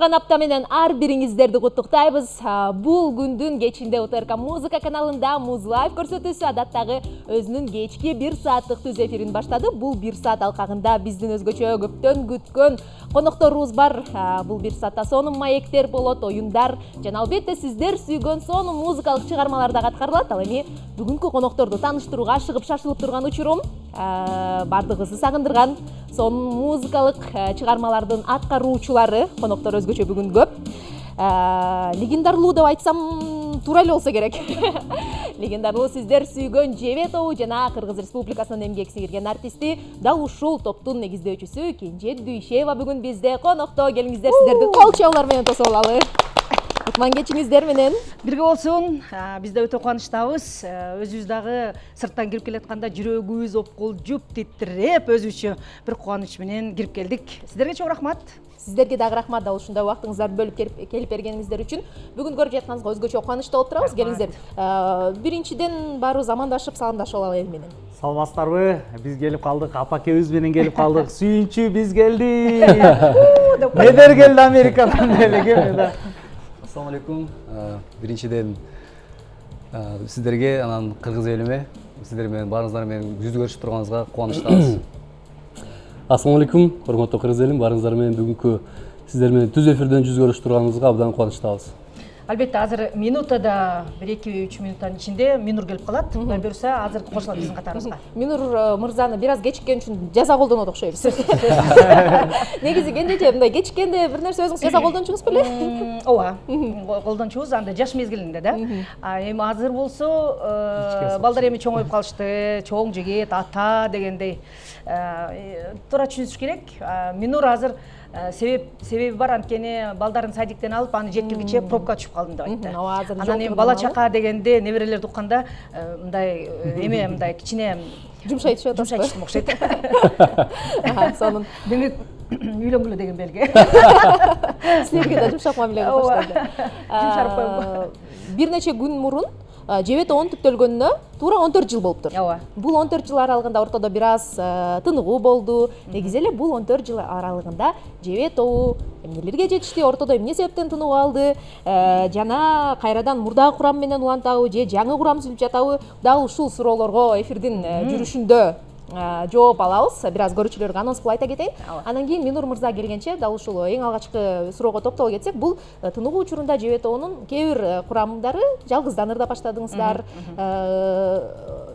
баштаган апта менен ар бириңиздерди куттуктайбыз. Бул күндүн кечинде УТРК музыка каналында Муз Лайв көрсөтүүсү адаттагы өзүнүн кечки 1 сааттык түз эфирин баштады. Бул 1 саат алкагында биздин өзгөчө көптөн күткөн конокторубуз бар. Бул 1 саатта сонун маектер болот, оюндар жана албетте сиздер сүйгөн сонун музыкалык чыгармалар да аткарылат. Ал эми бүгүнкү конокторду тааныштырууга ашыгып шашылып турган учурум бардыгыбызды сагындырган сонун музыкалык чыгармалардын аткаруучулары коноктор өзгөчө бүгүн көп. Легендарлуу деп айтсам туура эле болсо керек. Легендарлуу сиздер сүйгөн Жебе тобу жана Кыргыз Республикасынын эмгек сиңирген артисти дал ушул топтун негиздөөчүсү Кенже Дүйшеева бүгүн бизде конокто. Келиңиздер, сиздерди кол чабуулар менен тосуп алалы. Кутман кечиңиздер менен. Бирге болсун. Биз да өтө кубанычтабыз. Өзүбүз дагы сырттан кирип келатканда жүрөгүбүз опкулжуп, титиреп, өзүбүзчө бир кубаныч менен кирип келдик. Сиздерге чоң рахмат. Сиздерге дагы рахмат, дал ушундай убактыңыздарды бөлүп келип бергениңиздер үчүн. Бүгүн көрүп жатканыңызга өзгөчө кубанычта болуп турабыз. Келиңиздер. Биринчиден баарыбыз амандашып, саламдашып алалы эл менен. Саламатсыздарбы? Биз келип калдык, апакебиз менен келип калдык. Сүйүнчү биз келди. Медер келди Америкадан эле. Ассаламу алейкум. Биринчиден сиздерге, анан кыргыз элиме, сиздер менен баарыңыздар менен жүз көрүшүп турганыңызга кубанычтабыз. Ассаламу алейкум, урматтуу кыргыз элим, баарыңыздар менен бүгүнкү сиздер менен түз эфирден жүз көрүшүп турганыбызга абдан кубанычтабыз. Албетте азыр минутада 1-2-3 минуттан ичинде Минур келип калат. Кудай буюрса азыр кошулат биздин катарыбызга. Минур мырзаны бир аз кечиккен үчүн жаза колдонот окшойбуз. Негизи Кенже мындай кечиккенде бир нерсе өзүңүз жаза колдончуңуз беле? Ооба, колдончубуз анда жаш мезгилинде да. Эми азыр болсо балдар эми чоңоюп калышты, чоң жигит, ата дегендей. Туура түшүнүш керек. Минур азыр себеби бар, анткени балдарын садиктен алып, аны жеткиргиче пробка түшүп калдым деп айтты. Анан эми бала чака дегенде, неберелерди укканда мындай эме мындай кичине жумшай түшүп атат. Жумшай түштүм окшойт. Сонун. Демек үйлөнгүлө деген белги. Силерге да жумшак мамиле кылып баштады. Жумшарып коюмбу. Бир нече күн мурун Жебе тобунун түптөлгөнүнө туура 14 жыл болуптур. Ооба. Бул 14 жыл аралыгында ортодо бир аз тыныгуу болду. Негизи эле бул 14 жыл аралыгында Жебе тобу эмнелерге жетишти, ортодо эмне себептен тынып алды, жана кайрадан мурдагы курам менен улантабы же жаңы курам түзүлүп жатабы, дал ушул суроолорго эфирдин жүрүшүндө жооп алабыз. Бир аз көрүүчүлөргө анонс кылып айта кетейин. Анан кийин Минур мырза келгенче дал ушул эң алгачкы суроого токтоло кетсек, бул тыныгуу учурунда Жебе тобунун кээ бир курамдары жалгызданыр да баштадыңыздар.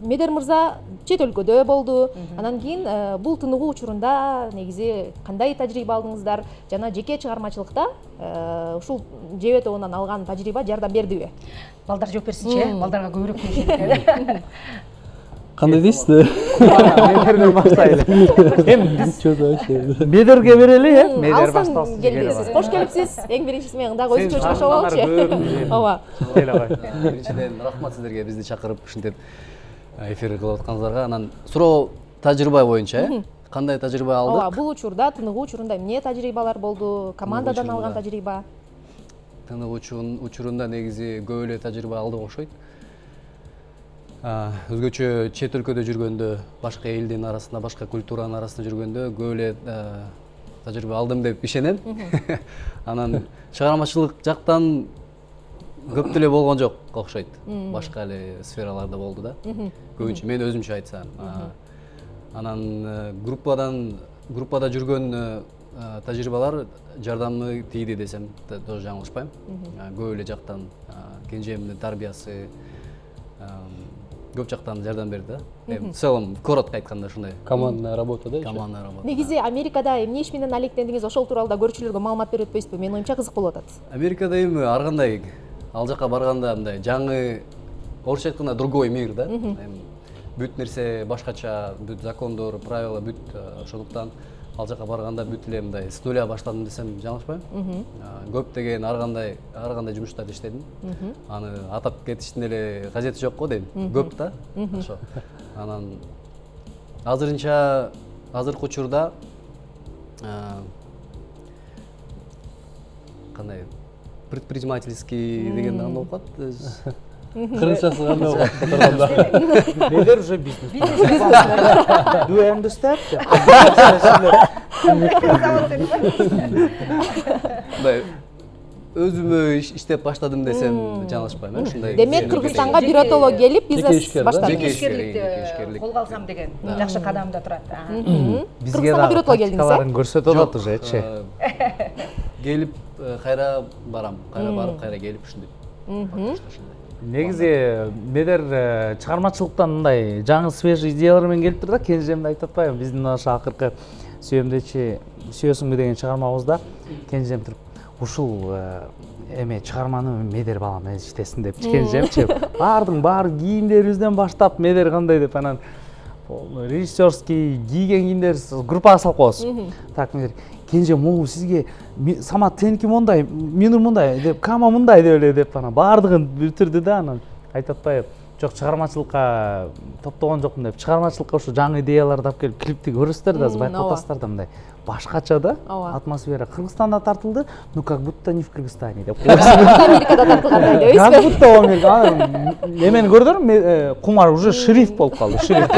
Медер мырза чет өлкөдө болду. Анан кийин бул тыныгуу учурунда негизи кандай тажрыйба алдыңыздар жана жеке чыгармачылыкта ушул Жебе тобунан алган тажрыйба жардам бердиби? Балдар жооп берсинчи, балдарга көбүрөөк көрүшөт. Кандай дейсиз? Медерден баштайлы. Эми биз Медерге берели, Медер башталсын. Келдиңиз. Кош келипсиз. Эң биринчиси менен дагы өзүнчө чыгышып алчы. Ооба. Биринчиден рахмат сиздерге бизди чакырып ушинтип эфир кылып атканыңыздарга. Анан суроо тажрыйба боюнча, кандай тажрыйба алдык? Ооба, бул учурда тыныгуу учурунда эмне тажрыйбалар болду? Командадан алган тажрыйба? Тыныгуу учурунда негизи көп эле тажрыйба алдык окшойт. Өзгөчө чет өлкөдө жүргөндө, башка элдин арасында, башка культуранын арасында жүргөндө көп эле тажрыйба алдым деп ишенем. Анан чыгармачылык жактан көп деле болгон жок окшойт. Башка эле сфераларда болду да. Көбүнчө мен өзүмчө айтсам. Анан группада жүргөн тажрыйбалар жардамы тийди десем тоже жаңылышпайм. Көп эле жактан Кенжемдин тарбиясы көп жактан жардам берди да. В целом коротко айтканда ушундай. Командная работа да? Командная работа. Негизи Америкада эмне иш менен алектендиңиз, ошол тууралуу да көрүүчүлөргө маалымат берип өтпөйсүзбү? Менин оюмча кызык болуп атат. Америкада эми ар кандай ал жака барганда мындай жаңы, орусча айтканда другой мир да. Эми бүт нерсе башкача, бүт закондор, правила бүт ошондуктан ал жака барганда бүт эле мындай с нуля баштадым десем жаңылышпайм. Көптөгөн ар кандай жумуштарды иштедим. Аны атап кетиштин эле кажети жок го дейм. Көп да. Ошо. Анан азыркы учурда кандай предпринимательский деген кандай болуп калат? Кыргызчасы кандай болот которгондо? Медер уже бизнес. Do you understand? мындай өзүмө иштеп баштадым десем жаңылышпайм, ушундай. Демек Кыргызстанга биротоло келип бизнес ишкер, да? баштады. Жеке ишкерликти колго алсам деген жакшы кадамда турат. Бизге Кыргызстанга дагы биротоло келдиңиз, практикаларын көрсөтүп атат ужечи. Келип кайра барам, кайра барып, кайра келип ушинтип. Негизи медер чыгармачылыктан мындай жаңы свежий идеялар менен келиптир да, кенжемди айтып атпайбы. Биздин ошо акыркы сүйөмдечи сүйөсүңбү деген чыгармабызда кенжем туруп ушул эме чыгарманы медер балам иштесин деп кенжемчи баары кийимдерибизден баштап медер кандай деп анан режиссерский кийген кийимдерибиз группага салып коебуз. Так медер кенжем могу сизге Самат сеники мондай, Минур мындай деп, Кама мындай деп эле деп анан баардыгын бүтүрдү да, анан айтып атпайбы. Жок, чыгармачылыкка топтогон жокмун деп, чыгармачылыкка ушу жаңы идеяларды алып келип клипти көрөсүздөр да, байкап атасыздар да, мындай башкача да атмосфера. Кыргызстанда тартылды, ну как будто не в Кыргызстане деп. Америкада тартылгандай дейсизби? Как будто Америка. Эмени көрдүңөрбү? Кумар уже шериф болуп калды. Шериф.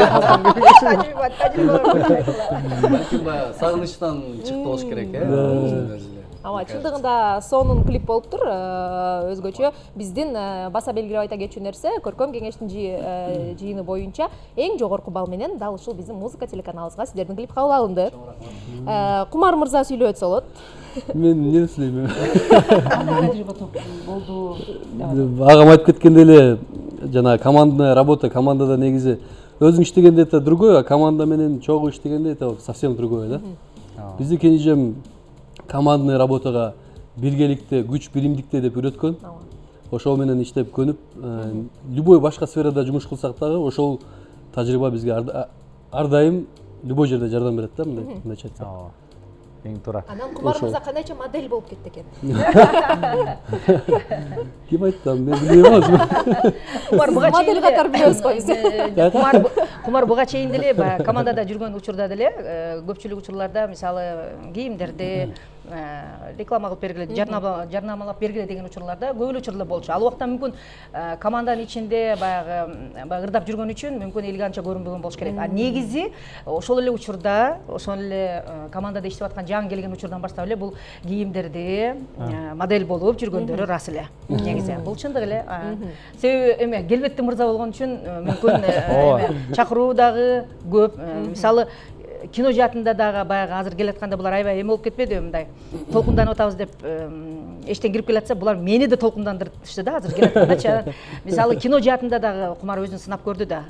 Балким баягы сагынычтан чыкты болуш керек, Ооба, чындыгында сонун клип болуптур. Өзгөчө биздин баса белгилеп айта кетчү нерсе, көркөм кеңештин жыйыны боюнча эң жогорку балл менен дал ушул биздин музыка телеканалыбызга сиздердин клип кабыл алынды. Кумар мырза сүйлөп өтсө болот. Мен эмне сүйлөйм? Агам айтып кеткендей эле, жана командная работа, командада негизи өзүң иштегенде это другое, а команда менен чогуу иштегенде это совсем другое, да? Бизди кенжем командный работага биргеликте, күч биримдикте деп үйрөткөн. Ошол менен иштеп көнүп, любой башка сферада жумуш кылсак дагы ошол тажрыйба бизге ар дайым любой жерде жардам берет да, мындайча айтсак. Эң туура. Анан Кумар мырза кандайча модель болуп кетти экен. Ким айтты? Мен билбейм азыр. Кумар буга чейин модель катары билебиз го биз. Кумар буга чейин деле баягы командада жүргөн учурда деле көпчүлүк учурларда мисалы кийимдерди реклама кылып бергиле, жарнамалап бергиле деген учурларда көп эле учурлар болчу. Ал убакта мүмкүн команданын ичинде баягы ырдап жүргөн үчүн мүмкүн элге анча көрүнбөгөн болуш керек. А негизи ошол эле учурда, ошол эле командада иштеп аткан жаңы келген учурдан баштап эле бул кийимдерди модель болуп жүргөндөрү рас эле. Негизи бул чындык эле. Себеби эме келбеттүү мырза болгон үчүн мүмкүн чакыруу дагы көп. Мисалы кино жаатында дагы баягы азыр келатканда булар аябай эме болуп кетпедиби, мындай толкунданып атабыз деп эчтен кирип келатса, булар мени да толкундандырышты да азыр келаткандачы. Мисалы кино жаатында дагы Кумар өзүн сынап көрдү да.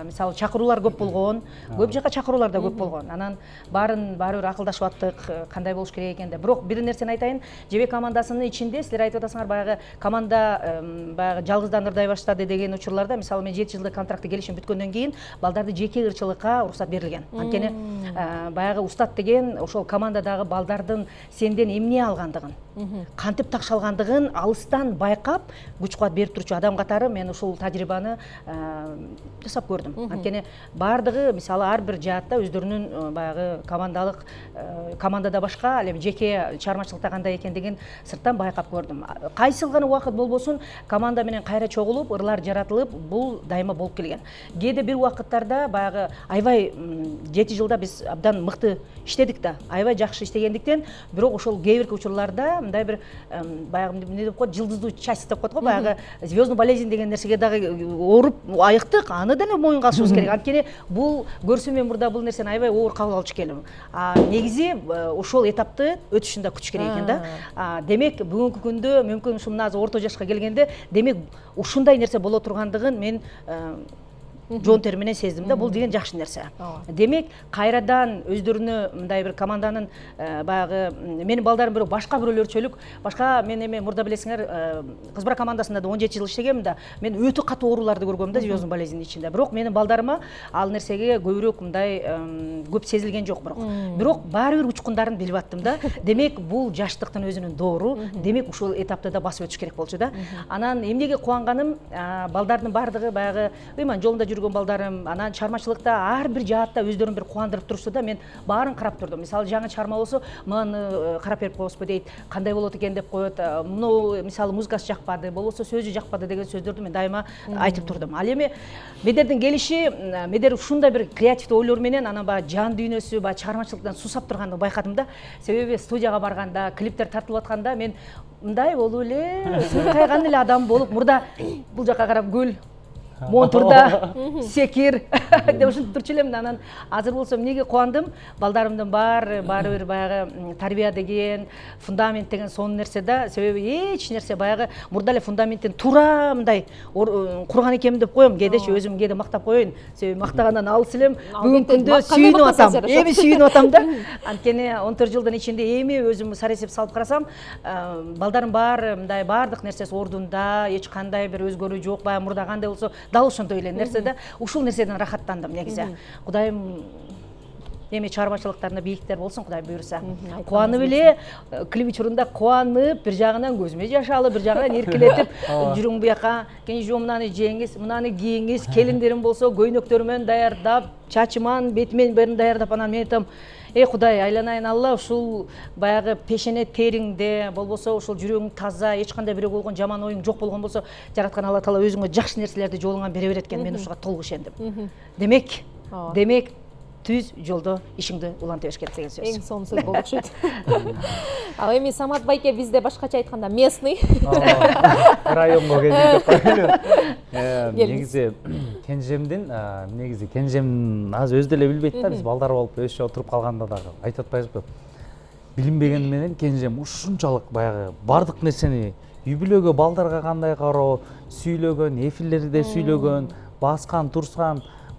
Мисалы чакыруулар көп болгон, көп жака чакыруулар да көп болгон. Анан баары бир акылдашып аттык, кандай болуш керек экен деп. Бирок бир нерсени айтайын, Жебек командасынын ичинде силер айтып атасыңар баягы команда баягы жалгыздан ырдай баштады деген учурларда, мисалы мен 7 жылдык контрактты келишим бүткөндөн кийин балдарды жеке ырчылыкка уруксат берилген. Анткени баягы устат деген ошол командадагы балдардын сенден эмне алгандыгын, кантип такшалгандыгын алыстан байкап, күч кубат берип турчу адам катары мен ушул тажрыйбаны жасап көрдүм. Анткени баардыгы мисалы ар бир жаатта өздөрүнүн баягы командада башка, ал эми жеке чыгармачылыкта кандай экендигин сырттан байкап көрдүм. Кайсыл гана убакыт болбосун команда менен кайра чогулуп, ырлар жаратылып, бул дайыма болуп келген. Кээде бир убакыттарда баягы аябай 7 жылда биз абдан мыкты иштедик да, аябай жакшы иштегендиктен, бирок ошол кээ бир учурларда мындай бир баягы эмне деп коет, жылдыздуу часть деп коет го, баягы звездный болезнь деген нерсеге дагы ооруп айыктык, аны да моюнга алышыбыз керек. Анткени бул көрсөм мен мурда бул нерсени аябай оор кабыл алчу келем. Негизи ошол этапты өтүшүн да күтүш керек экен да. Демек бүгүнкү күндө мүмкүн ушул мына орто жашка келгенде, демек ушундай нерсе боло тургандыгын мен жоон тери менен сездим да, бул деген жакшы нерсе. Демек кайрадан өздөрүнө мындай бир команданын баягы менин балдарым бирок башка бирөөлөр чөлүк, башка мен эме мурда билесиңер, кыз бара командасында да 17 жыл иштегенмин да, мен өтө катуу ооруларды көргөм да звездный болезнь ичинде. Бирок менин балдарыма ал нерсеге көбүрөөк мындай көп сезилген жок бирок баары бир учкундарын билип аттым да. Демек бул жаштыктын өзүнүн доору, демек ушул этапты да басып өтүш керек болчу да. Анан эмнеге кубанганым, балдардын бардыгы баягы ыйман жолунда жүргөн балдарым, анан чыгармачылыкта ар бир жаатта өздөрүн бир кубандырып турушты да, мен баарын карап турдум. Мисалы жаңы чыгарма болсо, мынаны карап берип коебузбу дейт, кандай болот экен деп коет. Муну мисалы музыкасы жакпады, болбосо сөзү жакпады деген сөздөрдү мен дайыма айтып турдум. Ал эми Медердин келиши, Медер ушундай бир креативдүү ойлор менен анан баягы жан дүйнөсү, баягы чыгармачылыктан сусап турганын байкадым да. Себеби студияга барганда, клиптер тартылып атканда мен мындай болуп эле, сыркайган эле адам болуп, мурда бул жака карап гүл, монтурда секир деп ушинтип турчу элем. Анан азыр болсо эмнеге кубандым? Балдарымдын баары бир баягы тарбия деген, фундамент деген сонун нерсе да. Себеби эч нерсе баягы мурда эле фундаменттин туура мындай курган экенмин деп коем. Кээдечи өзүм кээде мактап коеюн. Себеби мактагандан алыс элем. Бүгүнкү күндө сүйүнүп атам. Эми сүйүнүп атам да. Анткени 14 жылдын ичинде эми өзүм саресеп салып карасам, балдарым баары мындай баардык нерсеси ордунда, эч кандай бир өзгөрүү жок. Баягы мурда кандай болсо дал ошондой эле нерсе да. Ушул нерседен рахаттандым негизи. Кудайым эми чыгармачылыктарында бийиктер болсун, Кудай буйруса. Кубанып эле, клип учурунда кубанып, бир жагынан көзүмө жаш алып, бир жагынан эркелетип, жүрүң буяка, кенже мынаны жеңиз, мынаны кийиңиз, келиндерим болсо көйнөктөрүмөн даярдап, чачыман, бетимен бәрин даярдап, анан мен айтам, Кудай, айланайын Алла, ушул баягы пешене териңде, болбосо ушул жүрөгүң таза, эч кандай бирөө болгон жаман оюң жок болгон болсо, жараткан Алла Таала өзүңө жакшы нерселерди жолуңан бере берет экен. Мен ушуга толук ишендим. Демек түз жолдо ишиңди уланта бериш керек деген сөз. Эң сонун сөз болуп окшойт. Ал эми Самат байке бизде башкача айтканда местный. Районго келдик деп коелу. Негизи кенжем азыр өзү деле билбейт да, биз балдар болуп өсүп отуруп калганда дагы айтып атпайбызбы? Билинбеген менен кенжем ушунчалык баягы бардык нерсени үй бүлөгө, балдарга кандай кароо, сүйлөгөн, эфирлерде сүйлөгөн, баскан,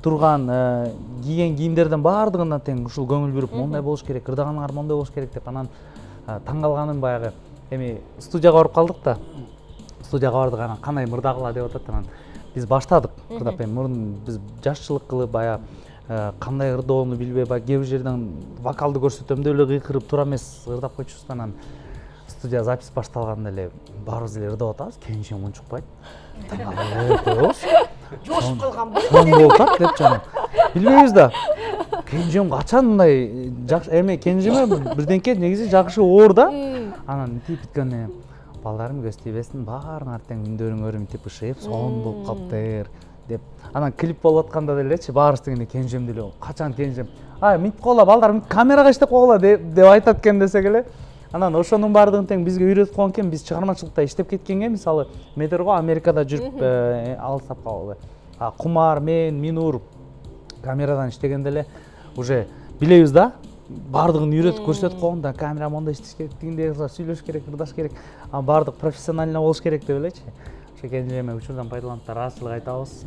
турган, кийген кийимдерден баардыгына тең ушул көңүл буруп, мондай болуш керек, ырдаганыңар мондай болуш керек деп анан таң калганым баягы эми студияга барып калдык да. Студияга бардык, анан кандай мырдагыла деп атат, анан биз баштадык. Ырдап эми мурун биз жашчылык кылып баягы кандай ырдоону билбей, баягы кээ бир жерден вокалды көрсөтөм деп эле кыйкырып тура эмес ырдап койчубуз. Анан студия запись башталганда эле баарыбыз эле ырдап атабыз, кенжем унчукпайт. Жошуп калган болуп атат деп жана билбейбиз да. Кенжем качан мындай жакшы эми кенжеме бирденке негизи жакшы оор да. Анан тип бүткөндөн балдарым көз тийбесин, баарыңар тең үндөрүңөр мынтип ышыйып, сонун болуп калыптыр деп. Анан клип болуп атканда делечи баарыбыз дегенде кенжем деле качан кенжем. Мынтип койгула балдар, камерага иштеп койгула деп айтат экен десек эле. Анан ошонун баардыгын тең бизге үйрөтүп койгон экен. Биз чыгармачылыкта иштеп кеткенге, мисалы Медер го Америкада жүрүп алыстап калды. Кумар, мен, Минур камерадан иштегенде эле уже билебиз да. Баардыгын үйрөтүп көрсөтүп койгон да, камера мондай иштеш керек, тигиндей сүйлөш керек, ырдаш керек. Баардык профессионально болуш керек деп элечи. Ошо кенжеме учурдан пайдаланып ыраазычылык айтабыз.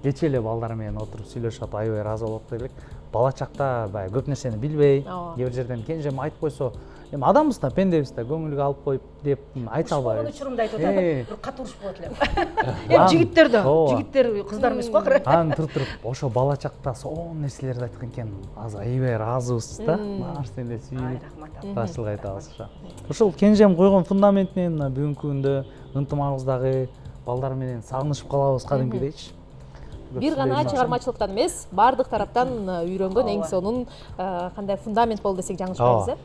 Кечээ эле балдар менен отуруп сүйлөшүп аябай ыраазы болуп элек. Бала чакта баягы көп нерсени билбей, кээ бир жерден кенжем айтып койсо, эми адамбыз да, пендебиз да, көңүлгө алып коюп деп айта албайбыз. Учурумда айтып атам, бир катуу урушуп болот элем. Эми жигиттер да, жигиттер кыздар эмес го акыры. Анан туруп ошо бала чакта сонун нерселерди айткан экен. Азыр аябай ыраазыбыз да. Нерсени сүйүнүп ыраазычылык айтабыз ошо. Ушул кенжем койгон фундамент менен бүгүнкү күндө ынтымагыбыздагы балдар менен сагынышып калабыз кадимкидейчи. Бир гана чыгармачылыктан эмес, баардык тараптан үйрөнгөн эң сонун кандай фундамент болду десек жаңылышпайбыз.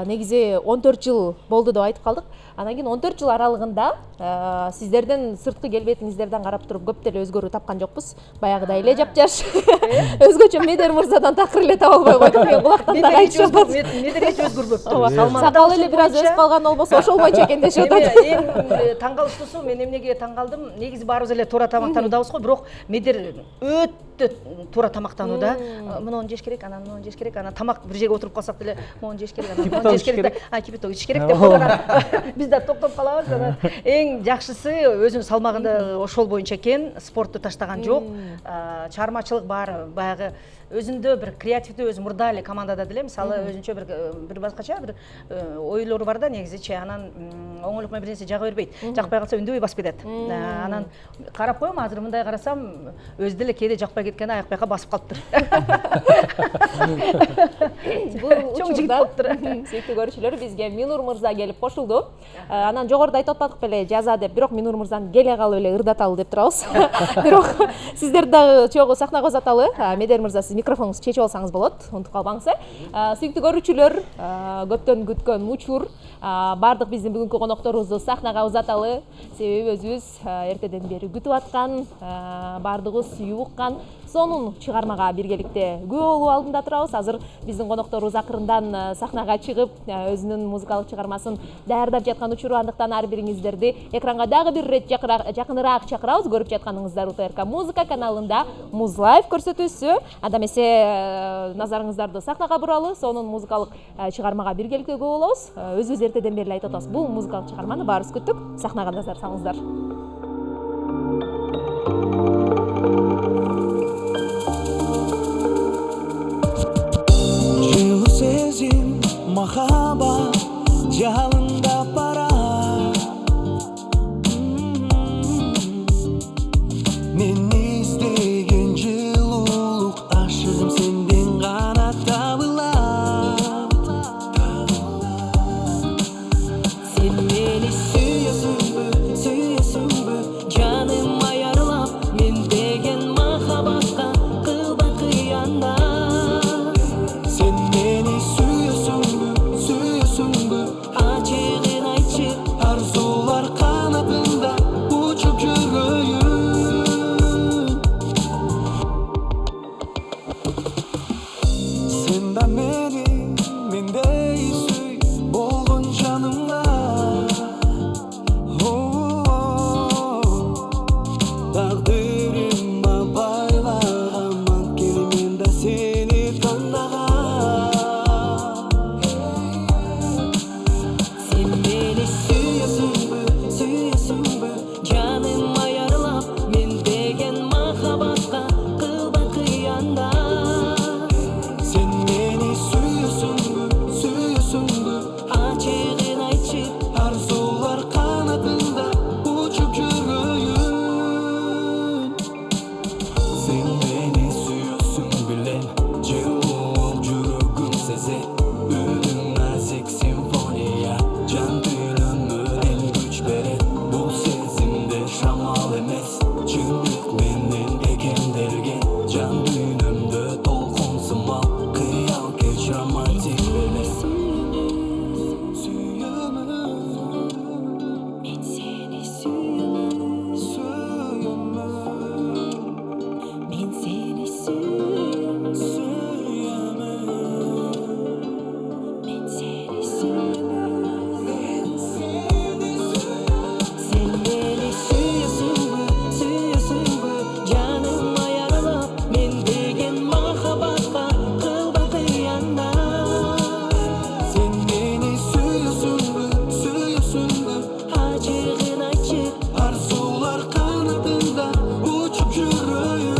Негизи 14 жыл болду деп айтып калдык. Анан кийин 14 жыл аралыгында сиздердин сырткы келбетиңиздерден карап туруп көп деле өзгөрүү тапкан жокпуз. Баягыдай эле жапжаш. Өзгөчө Медер мырзадан такыр эле таба албай койдук. Мен кулактан да айтышып атат. Медер эч өзгөрбөптүр. Сакал эле бир аз өсүп калган болбосо ошол боюнча экен дешип атат. Эң таң калыштуусу, мен эмнеге таң калдым? Негизи баарыбыз эле туура тамактануудабыз го, бирок Медер өтө туура тамактанууда. Муну жеш керек, анан муну жеш керек, анан тамак бир жерге отуруп калсак деле муну жеш керек, анан муну жеш керек. Кипяток ич керек деп койгон. Биз да токтоп калабыз. Анан эң жакшысы өзүнүн салмагында ошол боюнча экен, спортту таштаган жок. Чыгармачылык бар, баягы өзүндө бир креативдүү өзү мурда эле командада деле мисалы өзүнчө бир башкача бир ойлору бар да негизичи. Анан оңойлук менен бир нерсе жага бербейт. Жакпай калса үндөбөй басып кетет. Анан карап коем, азыр мындай карасам өзү деле кээде жакпай кеткен аякбайка басып калыптыр. Бул Чоң жигит учурда болуптур. сүйүктүү көрүүчүлөр, бизге Минур мырза келип кошулду. Анан жогоруда айтып атпадык беле жаза деп, бирок Минур мырзаны келе калып эле ырдаталы деп турабыз. Бирок сиздер дагы чогуу сахнага узаталы. Медер мырза, сиз микрофонуңузду чечип алсаңыз болот, унутуп калбаңыз. Сүйүктүү көрүүчүлөр, көптөн күткөн учур, баардык биздин бүгүнкү конокторубузду сахнага узаталы. Себеби өзүбүз эртеден бери күтүп аткан, баардыгыбыз сүйүп уккан сонун чыгармага биргеликте күбө болуу алдында турабыз. Азыр биздин конокторубуз акырындан сахнага чыгып, өзүнүн музыкалык чыгармасын даярдап жаткан учуру, андыктан ар бириңиздерди экранга дагы бир ирет жакыныраак чакырабыз. Көрүп жатканыңыздар УТРК музыка каналында Муз Лайв көрсөтүүсү. Анда эмесе назарыңыздарды сахнага буралы, сонун музыкалык чыгармага биргеликте күбө болобуз. Өзүбүз эртеден бери айтып атабыз, бул музыкалык чыгарманы баарыбыз күттүк. Сахнага назар салыңыздар. Жылы сезим, махаббат жалында бара. Мен издеген жылуулук, ашыгым сенден гана табылат. Сен мени сүйөсүңбү, жаным аярылап, мен деген махаббатка кылба кыянат. Sen beni suyuyorsun, açığın açık arzular kanadında uçup yürüyün. Sen de beni, ben de süy bolgun canımda. Takdirime baylaman kelimende seni tanıdığım. Sen beni suyuyorsun, canım ayrılıp, men degen mahabbatka kılba kıyanat. Sen beni suyuyorsun, açığın açık arzular kanadında uçup yürüyün. Sen beni suyuyorsun bilen, cevol yürügüm sezet. Ülüm nazik simfoniya, can düğünümden güç beret. Bu sezimde şamal emes, çınlık menden ekendelgen. Can düğünümde tolkun sımal, kıyal geç romantik beles. Ben seni suyumum, ben seni suyumum, ben seni suyumum. Sen beni suyuyorsun, canım ayrılıp, men degen mahabbatka kılba kıyanat. Sen beni suyuyorsun, açığın açık arzular kanadında uçup yürüyün.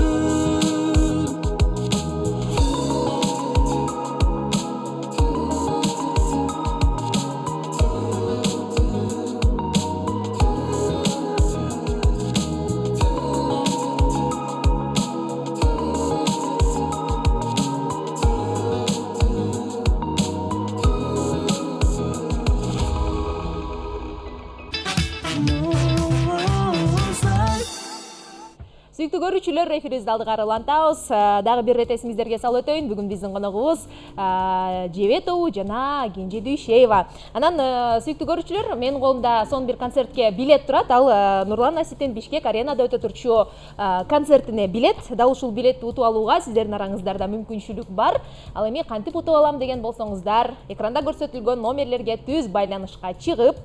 Сүйүктүү көрүүчүлөр, эфирибизди алдыга аралантабыз. Дагы бир ирет эсиңиздерге салып өтөйүн. Бүгүн биздин коногубуз Жебе тобу жана Кенже Дүйшеева. Анан сүйүктүү көрүүчүлөр, менин колумда сонун бир концертке билет турат. Ал Нурлан Аситин Бишкек аренада өтө турчу концертине билет. Дал ушул билетти утуп алууга сиздердин араңыздарда мүмкүнчүлүк бар. Ал эми кантип утуп алам деген болсоңуздар, экранда көрсөтүлгөн номерлерге түз байланышка чыгып,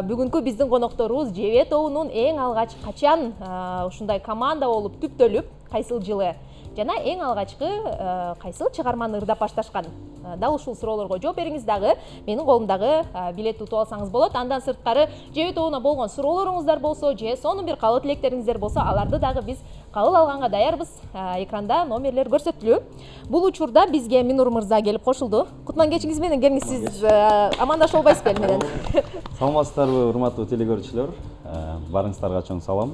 бүгүнкү биздин конокторубуз Жебе тобунун эң алгач качан ушундай команда болуп түптөлүп, кайсыл жылы жана эң алгачкы кайсыл чыгарманы ырдап башташкан? Дал ушул суроолорго жооп бериңиз. Дагы менин колумдагы билетти утуп алсаңыз болот. Андан сырткары жебе тобуна болгон суроолоруңуздар болсо же сонун бир каалоо тилектериңиздер болсо, аларды дагы биз кабыл алганга даярбыз. Экранда номерлер көрсөтүлүү. Бул учурда бизге Минур мырза келип кошулду. Кутман кечиңиз менен келиңиз, сиз амандашып албайсызбы эл менен? Саламатсыздарбы, урматтуу телекөрүүчүлөр. Барыңыздарга чоң салам.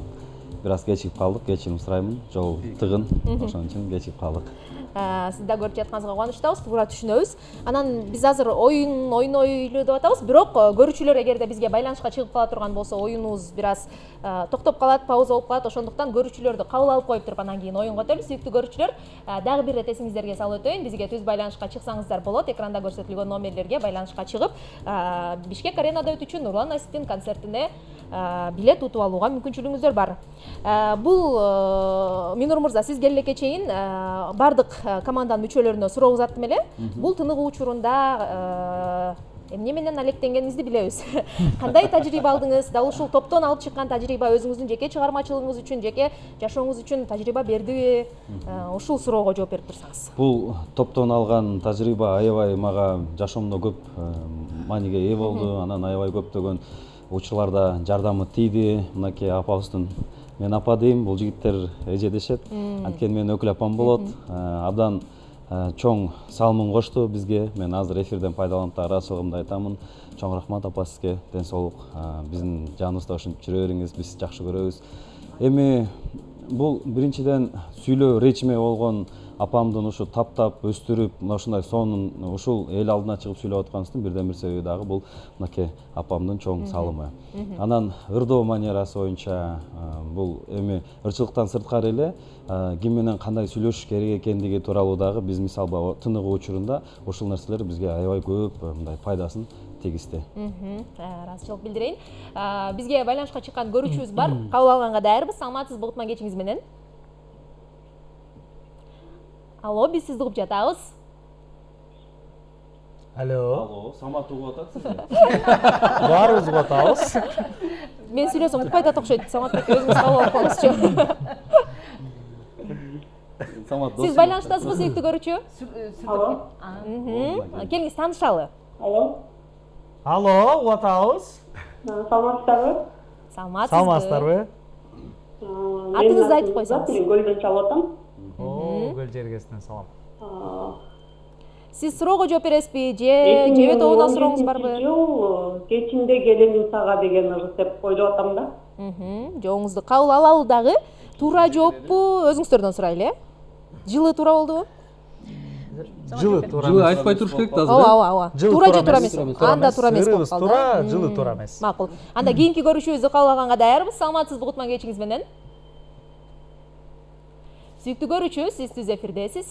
Бир аз кечигип калдык, кечирим сураймын. Жол тыгын, ошон үчүн кечигип калдык. Сиз да көрүп жатканыңызга кубанычтабыз, туура түшүнөбүз. Анан биз азыр оюн ойнойлу деп атабыз, бирок көрүүчүлөр эгерде бизге байланышка чыгып кала турган болсо, оюнубуз бир аз токтоп калат, пауза болуп калат. Ошондуктан көрүүчүлөрдү кабыл алып коюп туруп анан кийин оюнга өтөлү. Сүйүктүү көрүүчүлөр, дагы бир ирет эсиңиздерге салып өтөйүн, бизге түз байланышка чыксаңыздар болот. Экранда көрсөтүлгөн номерлерге байланышка чыгып, Бишкек аренада өтүүчү Нурлан Асиптин концертине билет утуп алууга мүмкүнчүлүгүңүздөр бар. Бул Минур мырза, сизге эле чейин бардык команданын мүчөлөрүнө суроо узаттым эле. Бул тыныгуу учурунда эмне менен алектенгениңизди билебиз. Кандай тажрыйба алдыңыз? Дал ушул топтон алып чыккан тажрыйба өзүңүздүн жеке чыгармачылыгыңыз үчүн, жеке жашооңуз үчүн тажрыйба бердиби? Ушул суроого жооп берип турсаңыз. Бул топтон алган тажрыйба аябай мага жашоомдо көп мааниге ээ болду. Анан аябай көптөгөн учурларда жардамы тийди. Мынакей апабыздын, мен апа дейм, бул жигиттер эже дешет. Анткени менин өкүл апам болот. Абдан чоң салымын кошту бизге. Мен азыр эфирден пайдаланып ыраазычылыгымды айтамын. Чоң рахмат апа сизге, ден соолук. Биздин жаныбызда ушинтип жүрө бериңиз, биз жакшы көрөбүз. Эми бул биринчиден сүйлөө речиме болгон апамдын ушу таптап өстүрүп, мына ушундай сонун ушул эл алдына чыгып сүйлөп атканыбыздын бирден бир себеби дагы бул мынакей апамдын чоң салымы. Анан ырдоо манерасы боюнча бул эми ырчылыктан сырткары эле ким менен кандай сүйлөшүш керек экендиги тууралуу дагы биз мисалга тыныгуу учурунда ушул нерселер бизге аябай көп мындай пайдасын тийгизди. Ыраазычылык билдирейин. Бизге байланышка чыккан көрүүчүбүз бар. Кабыл алганга даярбыз. Саламатсызбы, Кутман кечиңиз менен? Алло, биз сизди угуп жатабыз. Алло, саламаттуу угуп атасызбы? Баарыбыз угуп атабыз. Мен сүйлөсөм укпай атат окшойт. Саматбек өзүңүз кабыл алып коюңузчу. Сиз байланыштасызбы, сүйүктүү көрүүчү? Алло. Келиңиз таанышалы. Алло, угуп атабыз. Саламатсыздарбы? Саламатсыздарбы? Атыңызды айтып койсоңуз. Мен Көлдөн чалып атам. Көл жергесинен салам. Сиз суроого жооп бересизби же жебе тобуна сурооңуз барбы? Жол кечинде келемин сага деген ырыс деп ойлоп атам да. Жооңузду кабыл алалы дагы. Туура жооппу? Өзүңүздөрдөн сурайлы, Жылы туура болдубу? Жылы туура. Жылы айтпай туруш керек да азыр. Ооба. Туура же туура эмес? Анда туура эмес болуп калды. Туура, жылы туура эмес. Макул. Анда кийинки көрүшүбүздү кабыл алганга даярбыз. Саламатсызбы, Кутман кечиңиз менен? Сүйүктүү көрүүчү, сиз түз эфирдесиз.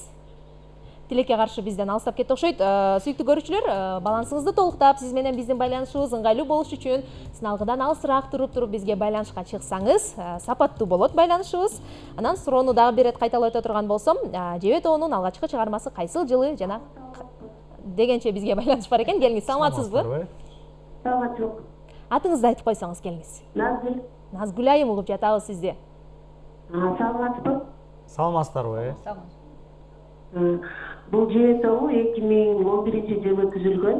Тилекке каршы бизден алыстап кетти окшойт. Сүйүктүү көрүүчүлөр, балансыңызды толуктап, сиз менен биздин байланышыбыз ыңгайлуу болуш үчүн сыналгыдан алысыраак туруп бизге байланышка чыксаңыз, сапаттуу болот байланышыбыз. Анан суроону дагы бир ирет кайталап өтө турган болсом, жебе тобунун алгачкы чыгармасы кайсыл жылы жана дегенче бизге байланыш бар экен. Келиңиз, саламатсызбы? Саламатчылык. Атыңызды айтып койсоңуз келиңиз. Назгүл. Назгүл айым, угуп жатабыз сизди. Саламатсызбы? Саламатсыздарбы? Бул жебе тобу 2011-жылы түзүлгөн.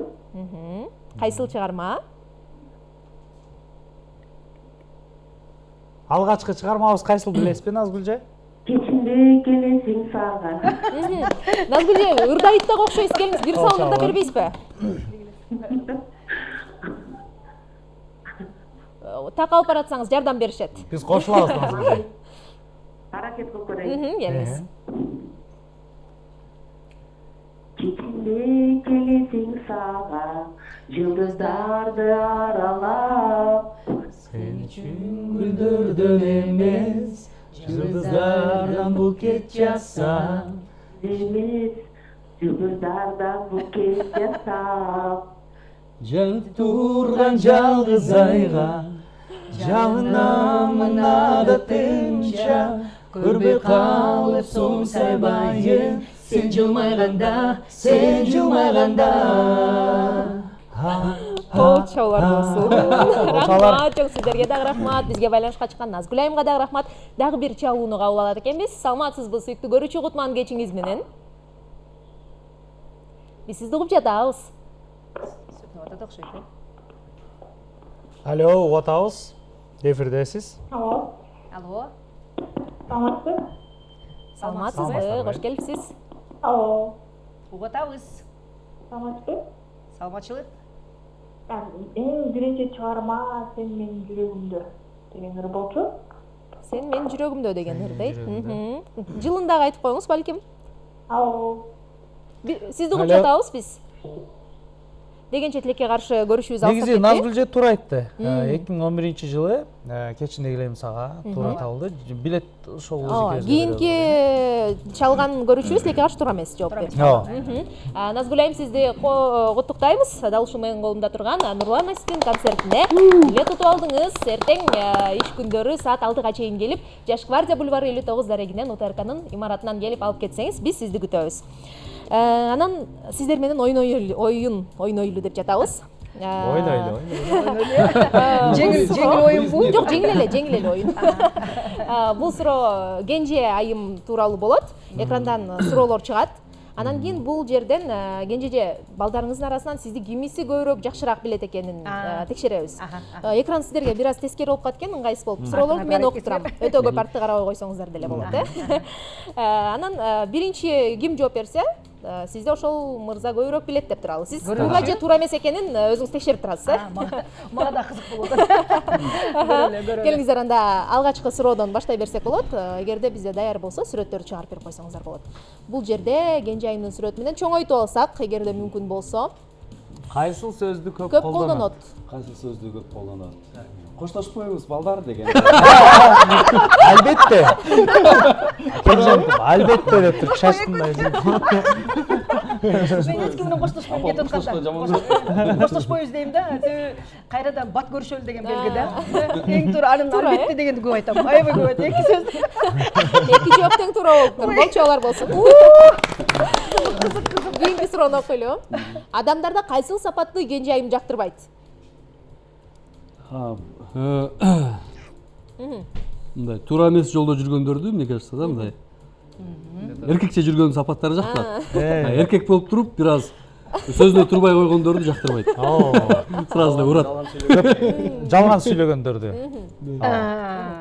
Кайсыл чыгарма? Алгачкы чыгармабыз кайсыл билесизби, Назгүлжө? Кечинде келесиң сага. Назгүл, ырдайт да окшойсуз, келиңиз, бир салым ырдап бербейсизби? Так алып баратсаңыз жардам беришет. Биз кошулабыз, Назгүлжө. Аракет кылып көрөйүн. Келиңиз. Кечинде келесиң сага, жылдыздарды аралап. Сен үчүн гүлдөрдөн эмес, жылдыздардан букет жасап. Эмес, жылдыздардан букет жасап. Жанып турган жалгыз айга, жалынам мынада тынча. Көрбөй калып соң сайбайын, сен жылмайганда, сен жылмайганда. Полчалар болсун. Рахмат, чоң сиздерге дагы рахмат. Бизге байланышка чыккан Назгүл айымга дагы рахмат. Дагы бир чалууну кабыл алат экенбиз. Саламатсызбы сүйүктүү көрүүчү кутман кечиңиз менен. Биз сизди угуп жатабыз. Алло, угуп атабыз. Эфирдесиз. Алло, Алло. саламатсыз? Саламатсызбы? Кош келипсиз. Алло, Угуп атабыз. саламатсыз? Саламатчылык. Эң биринчи чыгарма сен менин жүрөгүмдө деген ыр болчу. Сен менин жүрөгүмдө деген ыр дейт. Жылын дагы айтып коюңуз балким. Алло, Сизди угуп Алло. жатабыз биз. Дегенче тилекке каршы көрүшүбүз алсак Негизи Назгүл же туура айтты. 2011-жылы кечинде келем сага туура табылды. Билет ошол кийинки чалган көрүшүбүз тилекке каршы туура эмес жооп берди. Назгүл айым, сизди куттуктайбыз. Дал ушул менин колумда турган Нурлан Аситтин концертине билет утуп алдыңыз. Эртең иш күндөрү саат 6-га чейин келип, Жаш гвардия бульвары 59 дарегинен УТРКнын имаратынан келип алып кетсеңиз, биз сизди күтөбүз. Анан сиздер менен оюн ойнойлу деп жатабыз. Жеңил оюнбу? Жок, жеңил эле оюн. Бул суроо Кенже айым тууралуу болот. Экрандан суроолор чыгат. Анан кийин бул жерден Кенжеже балдарыңыздын арасынан сизди кимиси көбүрөөк жакшыраак билет экенин текшеребиз. Экран сиздерге бир аз тескери болуп калат экен, ыңгайсыз болуп. Суроолорду мен окуп турам. Өтө көп артты карабай койсоңуздар деле болот, Анан биринчи ким жооп берсе, сизде ошол мырза көбүрөөк билет деп туралы. Сиз туура же туура эмес экенин өзүңүз текшерип турасыз, Мага да кызык болот. Келиңиздер, анда алгачкы суроодон баштай берсек болот. Эгерде бизде даяр болсо, сүрөттөрдү чыгарып берип койсоңуздар болот. Бул жерде Кенже айымдын сүрөтү менен чоңойтуп алсак, эгерде мүмкүн болсо. Кайсыл сөздү көп колдонот? Кайсыл сөздү көп колдонот? Коштошпойбуз балдар деген. Албетте. Албетте деп туруп шашкындай. Мен эч ким менен коштошпойм кетип атканда. Коштошпойбуз дейм да, кайрадан бат көрүшөлү деген белги да. Эң туура, анын албетте дегенди көп айтам. Аябай көп айтам. Эки сөз. Эки жооп тең туура болуптур. Болчолор болсун. Кийинки суроону окуйлу. Адамдарда кайсыл сапатты Кенже айым жактырбайт? Мындай туура эмес жолдо жүргөндөрдү, мне кажется, да, мындай. Эркекче жүргөн сапаттары жактырат. Эркек болуп туруп, бир аз сөзүнө турбай койгондорду жактырбайт. Сразу эле урат. Жалган сүйлөгөндөрдү.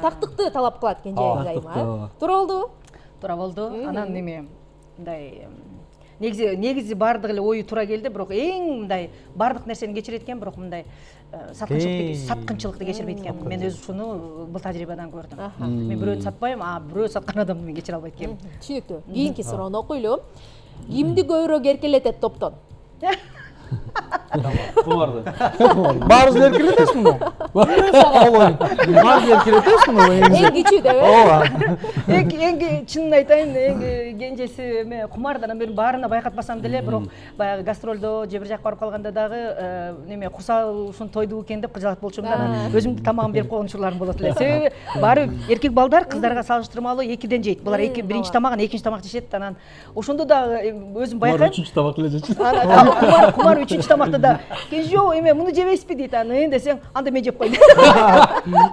Тактыкты талап кылат Кенже айым. Туура болдубу? Туура болду. Анан неме мындай негизи баардык эле ою туура келди, бирок эң мындай баардык нерсени кечирет экен, бирок мындай саткынчылыкты кечирбейт экен. Мен өзү ушуну бул тажрыйбадан көрдүм. Мен бирөөдү сатпайм, а бирөө саткан адамды мен кечире албайт экенмин. Түшүнүктүү. Кийинки суроону окуйлу. Кимди көбүрөөк эркелетет топтон? Кумарды. Баарыбызды эркелетесизби? Баарыбызды эркелетесизби? Эң кичүү деп. Эң чынын айтайын, эң кенжеси эме кумардан мен баарына байкатпасам деле, бирок баягы гастролдо же бир жака барып калганда дагы неме курсал ушун тойду экен деп кыжалат болчумун да, өзүмдүн тамагын берип койгон учурларым болот эле. Себеби баары эркек балдар кыздарга салыштырмалуу экиден жейт. Булар биринчи тамагын, экинчи тамак жешет. Анан ошондо дагы өзүм байкайм. Үчүнчү тамак эле жечү. Кумар үчүнчү тамакта да Кенже эме муну жебейсизби дейт. Анан десең, анда мен жеп койдум.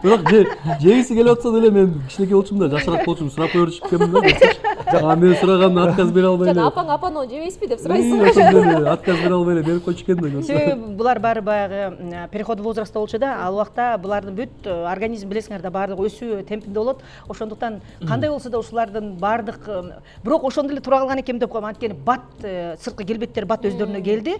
Бирок жегиси келип атса деле мен кичинекей болчумун да, жашыраак болчумун, сурап көрүшүп келдим да. Мен сураганда отказ бере албай эле. Жана апаң жебейсизби деп сурайсың. Отказ бере албай эле берип койчу экен да. Себеби булар баары баягы переходный возрастта болчу да, ал убакта булардын бүт организм билесиңер да баардыгы өсүү темпинде болот. Ошондуктан кандай болсо да ушулардын баардык, бирок ошондо эле тура калган экенмин деп коем. Анткени бат, сырткы келбеттер бат өздөрүнө келди.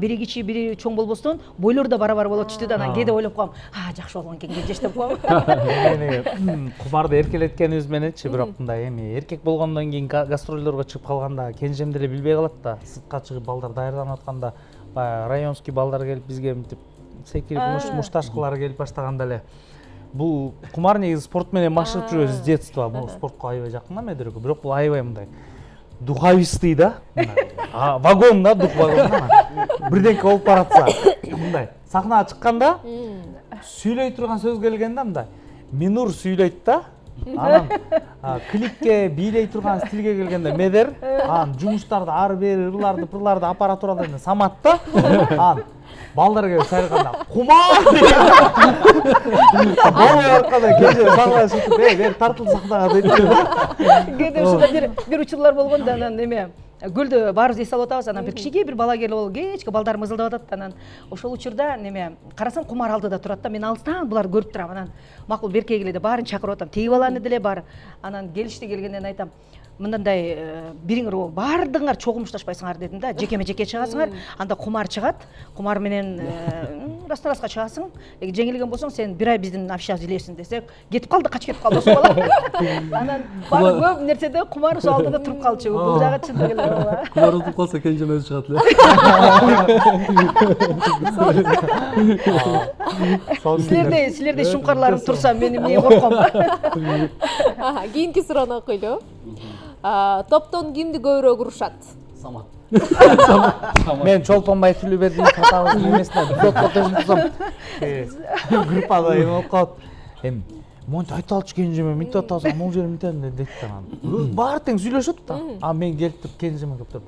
Бири кичи, бири чоң болбостон, бойлор да бара-бара болот түштү да. Анан кээде ойлоп коем, жакшы болгон экен Кенже деп коем. Кумарды эркелеткенибиз мененчи, бирок мындай эми эркек болгондон кийин гастролдорго чыгып калганда Кенжем деле билбей калат да. Сыртка чыгып балдар даярданып атканда, баягы районский балдар келип бизге мынтип секирип мушташкылар келип баштаганда эле. Бул кумар негизи спорт менен машыгып жүрөбүз с детства. Бул спортко аябай жакын да медирико, бирок бул аябай мындай духовистый да. Вагон да, дух вагон. Бирденке болуп баратса, мындай сахнага чыкканда сүйлөй турган сөз келгенде мындай Минур сүйлөйт да. Анан клипке бийлей турган стилге келгенде Медер, анан жумуштарды ары бери ырларды аппаратураларды самат да. Анан балдар келип сайраганда кумар бала аркада кенже саңга сүйтүп бери тартылсак дагы дейт. кээде ушундай бир учурлар болгон да анан эме көлдө баарыбыз эс алып атабыз анан бир кичине бир бала келип ол кечке балдар мызылдап атат анан ошол учурда неме карасам кумар алдыда турат да мен алыстан буларды көрүп турам анан макул берке келе деп баарын чакырып атам тиги баланы деле бар анан келишти келгенден айтам мындандай бириңер баардыгыңар чогумушташпайсыңар дедим да жекеме жеке чыгасыңар анда кумар чыгат кумар менен растораска чыгасың жеңилген болсоң сен бир ай биздин общага илесиң десек кетип калды качып кетип калды ошол бала анан баары көп нерседе кумар ошол алдыда туруп калчу бул жагы чындык эле ооба кумар утуп калса кенжем өзү чыгат эле. силердей шуңкарларым турса мен эмне корком кийинки суроону окуйлу. Топтон кимди көбүрөөк урушат? Самат. Мен Чолпонбай Түлүбердиев атабыздын эмесине көп фотосун турсам группада эме болуп калат. Эми монтип айта алчу кенжеме мынтип атасың, могу жери мынтип дейт да анан. Баары тең сүйлөшөт да. А мен келип туруп кенжеме келип туруп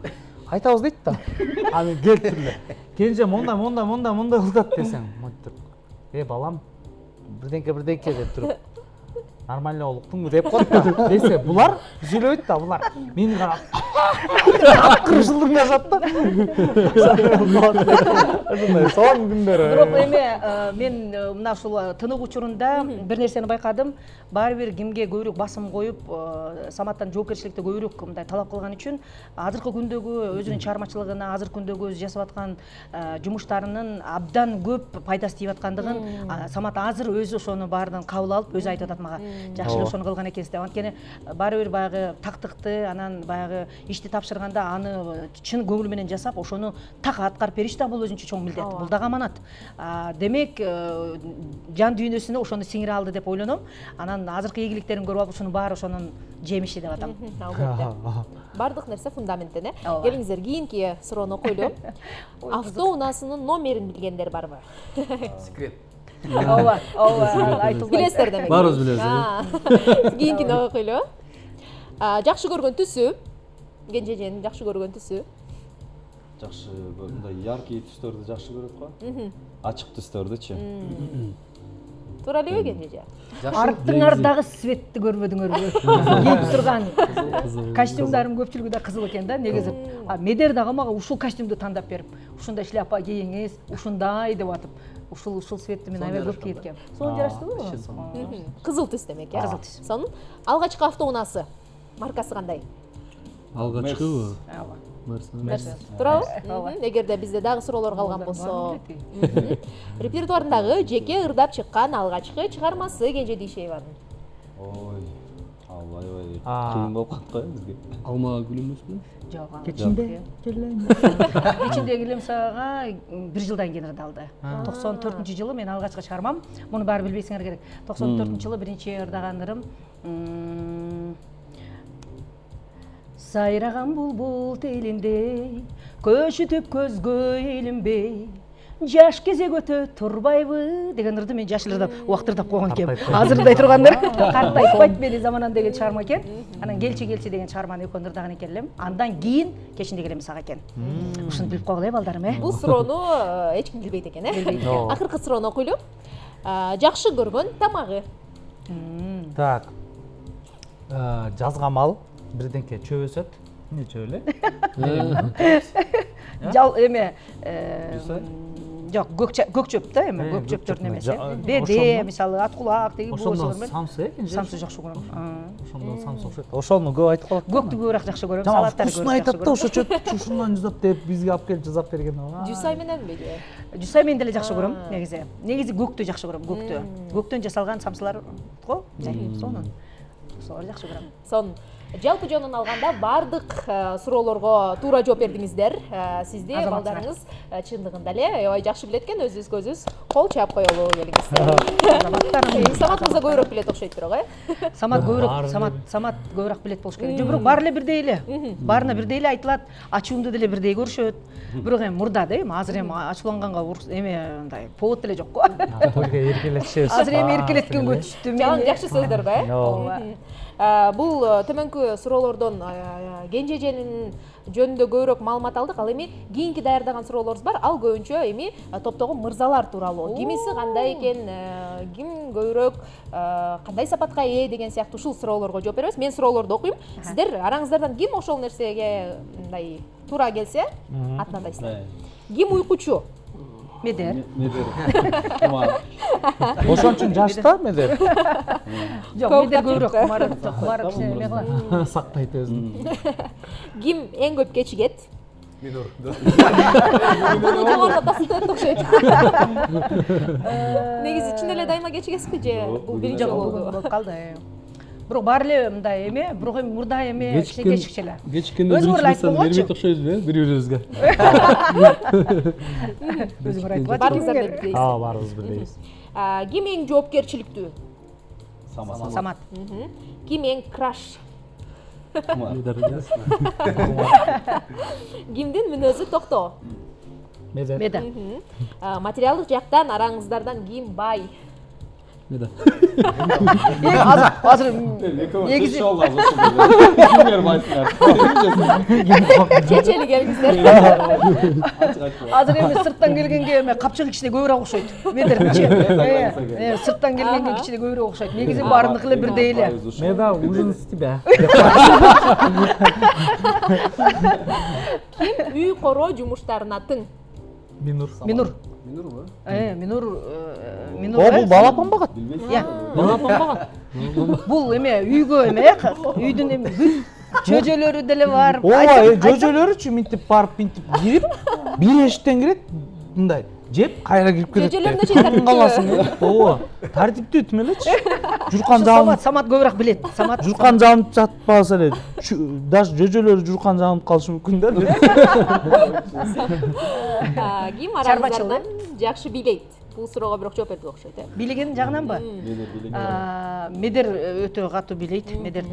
айтабыз дейт да. А мен келип туруп эле кенже мондай кылат десең, монтип туруп. Балам, бирденке деп туруп. Нормально олуктуңбу деп коет да. Десе, булар сүйлөбөйт да, булар. Мени карап. Кыржылдырмашат да. Ошондой сонун күндөрү. бирок эме мен мына ушул тынык учурунда бир нерсени байкадым. Баары бир кимге көбүрөөк басым коюп, Саматтан жоопкерчиликти көбүрөөк мындай талап кылган үчүн азыркы күндөгү өзүнүн чыгармачылыгына, азыркы күндөгү өзү жасап аткан жумуштарынын абдан көп пайдасы тийип аткандыгын Самат азыр өзү ошону баардыгын кабыл алып, өзү айтып атат мага. Жакшы эле ошону кылган экенсиз деп. Анткени баары бир баягы тактыкты, анан баягы ишти тапшырганда аны чын көңүл менен жасап, ошону так аткарып бериш да бул өзүнчө чоң милдет. Бул дагы аманат. Демек, жан дүйнөсүнө ошону сиңире алды деп ойлоном. Анан азыркы ийгиликтерин көрүп алып, ушунун баары ошонун жемиши деп атам. Бардык нерсе фундаменттен, Келиңиздер, кийинки суроону окуйлу. Автоунаасынын номерин билгендер барбы? Секрет. Ооба, айтылбайт. Билесиздер демек. Баарыбыз билебиз. Кийинкини окуйлу. Жакшы көргөн түсү? Кенжеженин жакшы көргөн түсү? Жакшы мындай яркий түстөрдү жакшы көрөт го. Ачык түстөрдүчү. Туура элеби Кенжеже? Артыңар дагы светти көрбөдүңөрбү? Кийип турган костюмдарым көпчүлүгү да кызыл экен да, негизи. Медер дагы мага ушул костюмду тандап берип, ушундай шляпа кийиңиз, ушундай деп атып, ушул светти мен аябай көп кийеткем. Сонун жараштыбы? Кызыл түс демек, Кызыл түс. Сонун алгачкы автоунаасы маркасы кандай? Алгачкыбы? Ооба. Туурабы? Эгерде бизде дагы суроолор калган болсо. Репертуарындагы жеке ырдап чыккан алгачкы чыгармасы Кенже Дүйшееванын. Ой, ал аябай кыйын болуп калат го бизге. Алма гүл эмеспи? Жок. Кечинде Кечинде келем сага 1 жылдан кийин ырдалды. 94-жылы мен алгачкы чыгармам. Муну баары билбейсиңер керек. 94-жылы биринчи ырдаган ырым сайраган булбул телиндей, көчүтүп көзгө илинбей, жаш кезек өтө турбайбы деген ырды мен жаш ырдап, убакыт ырдап койгон экенм. Азыр ырдай тургандар карт айтпайт мени заманан деген чыгарма экен. Анан келчи деген чыгарманы экөөнү ырдаган экенлем. Андан кийин кечинде келем сага экен. Ушуну билип койгула балдарым, Бул суроону эч ким билбейт экен, Акыркы суроону окуйлу. Жакшы көргөн тамагы? Так. Жазга мал, бирденке чөп өсөт. Эмне чөп эле? Жал эме жок, көк чөп да эме, көк чөптөрдүн эмеси. Беде, мисалы, ат кулак деги болсо мен. Самсы, Самсы жакшы көрөм. Ошондо самсы окшойт. Ошону көп айтып калат. Көктү көбүрөөк жакшы көрөм, салаттарды көбүрөөк айтат да, ошо чөп ушундан жазап деп бизге алып келип жазап берген. Жусай мененби? Жусай мен деле жакшы көрөм, негизи. Негизи көктү жакшы көрөм, көктү. Көктөн жасалган самсылар го, сонун. Соларды жакшы көрөм. Сонун. Жалпы жонун алганда бардык суроолорго туура жооп бердиңиздер. Сизди балдарыңыз чындыгында эле аябай жакшы билет экен, өзүбүзгө өзүбүз кол чаап коелу келиңиздер. Самат мырза көбүрөөк билет окшойт бирок, Самат көбүрөөк билет болуш керек. Бирок баары эле бирдей эле. Баарына бирдей эле айтылат, ачуунду деле бирдей көрүшөт. Бирок эми мурда да, азыр эми ачууланганга эме мындай повод деле жок го. Только эркелетишебиз. Азыр эми эркелеткөнгө түштү мен. Жакшы сөздөр го, Бул төмөнкү суроолордон Кенжеженин жөнүндө көбүрөөк маалымат алдык. Ал эми кийинки даярдаган суроолорубуз бар. Ал көбүнчө эми топтогу мырзалар тууралуу. Кимиси кандай экен, ким көбүрөөк кандай сапатка ээ деген сыяктуу ушул суроолорго жооп беребиз. Мен суроолорду окуйм. Сиздер араңыздардан ким ошол нерсеге мындай туура келсе атнадайсыздар. Ким уйкучу? Медер. Ошон үчүн жашта Медер Жок, медер көбүрөөк кумар кичине эме кылат. сактайт өзүн. Ким эң көп кечигет? Минур. Муну жогоруда тасытып окшойт. Негизи чын эле дайыма кечигесизби же бул биринчи жолу болду? Болуп калды. Бирок баары эле мындай эме, бирок эми мурда эме кечикчи эле. Кечиккенде Өзүңөр биринчи айтып бербейт койгончу. окшойбузбу, бири-бирибизге? Өзүңөр айтып Баарыңыздар да билесиз. Баарыбыз билебиз. Ким эң жоопкерчиликтүү? Самат. Ким эң краш? Кимдин мүнөзү токтоо? Медер. Медер. Материалдык жактан араңыздардан ким бай? Медер. Азыр негизи Чечели келиңиздер. азыр эми сырттан келгенге эме капчыгы кичине көбүрөөк окшойт. Медерчи. Сырттан келгенге кичине көбүрөөк окшойт. Негизи баарыныкы эле бирдей эле. Меда ужин стебя. Ким үй короо жумуштарына тың? Минур. Минур. Минурбу? Минур. Бул балапан багат. Балапан багат. Бул эме үйгө эме үйдүн эме чөжөлөрү деле бар. Ооба, жөжөлөрүчү минтип барып минтип кирип, бир эшиктен кирет, мындай жеп кайра кирип кетет. Жөжөлөрүнө чейин тартиптүү. Каласың. Ооба, тартиптүү тим элечи. Журкан жаам, Самат көбүрөөк билет. Самат. журкан жаанып жатпаса эле, даже жөжөлөрү журкан жаанып калышы мүмкүн да. Ким араңыздардан жакшы бийлейт? Бул суроого бирок жооп берди окшойт, э? Бийлеген жагынанбы? Медер өтө катуу бийлейт. Медер.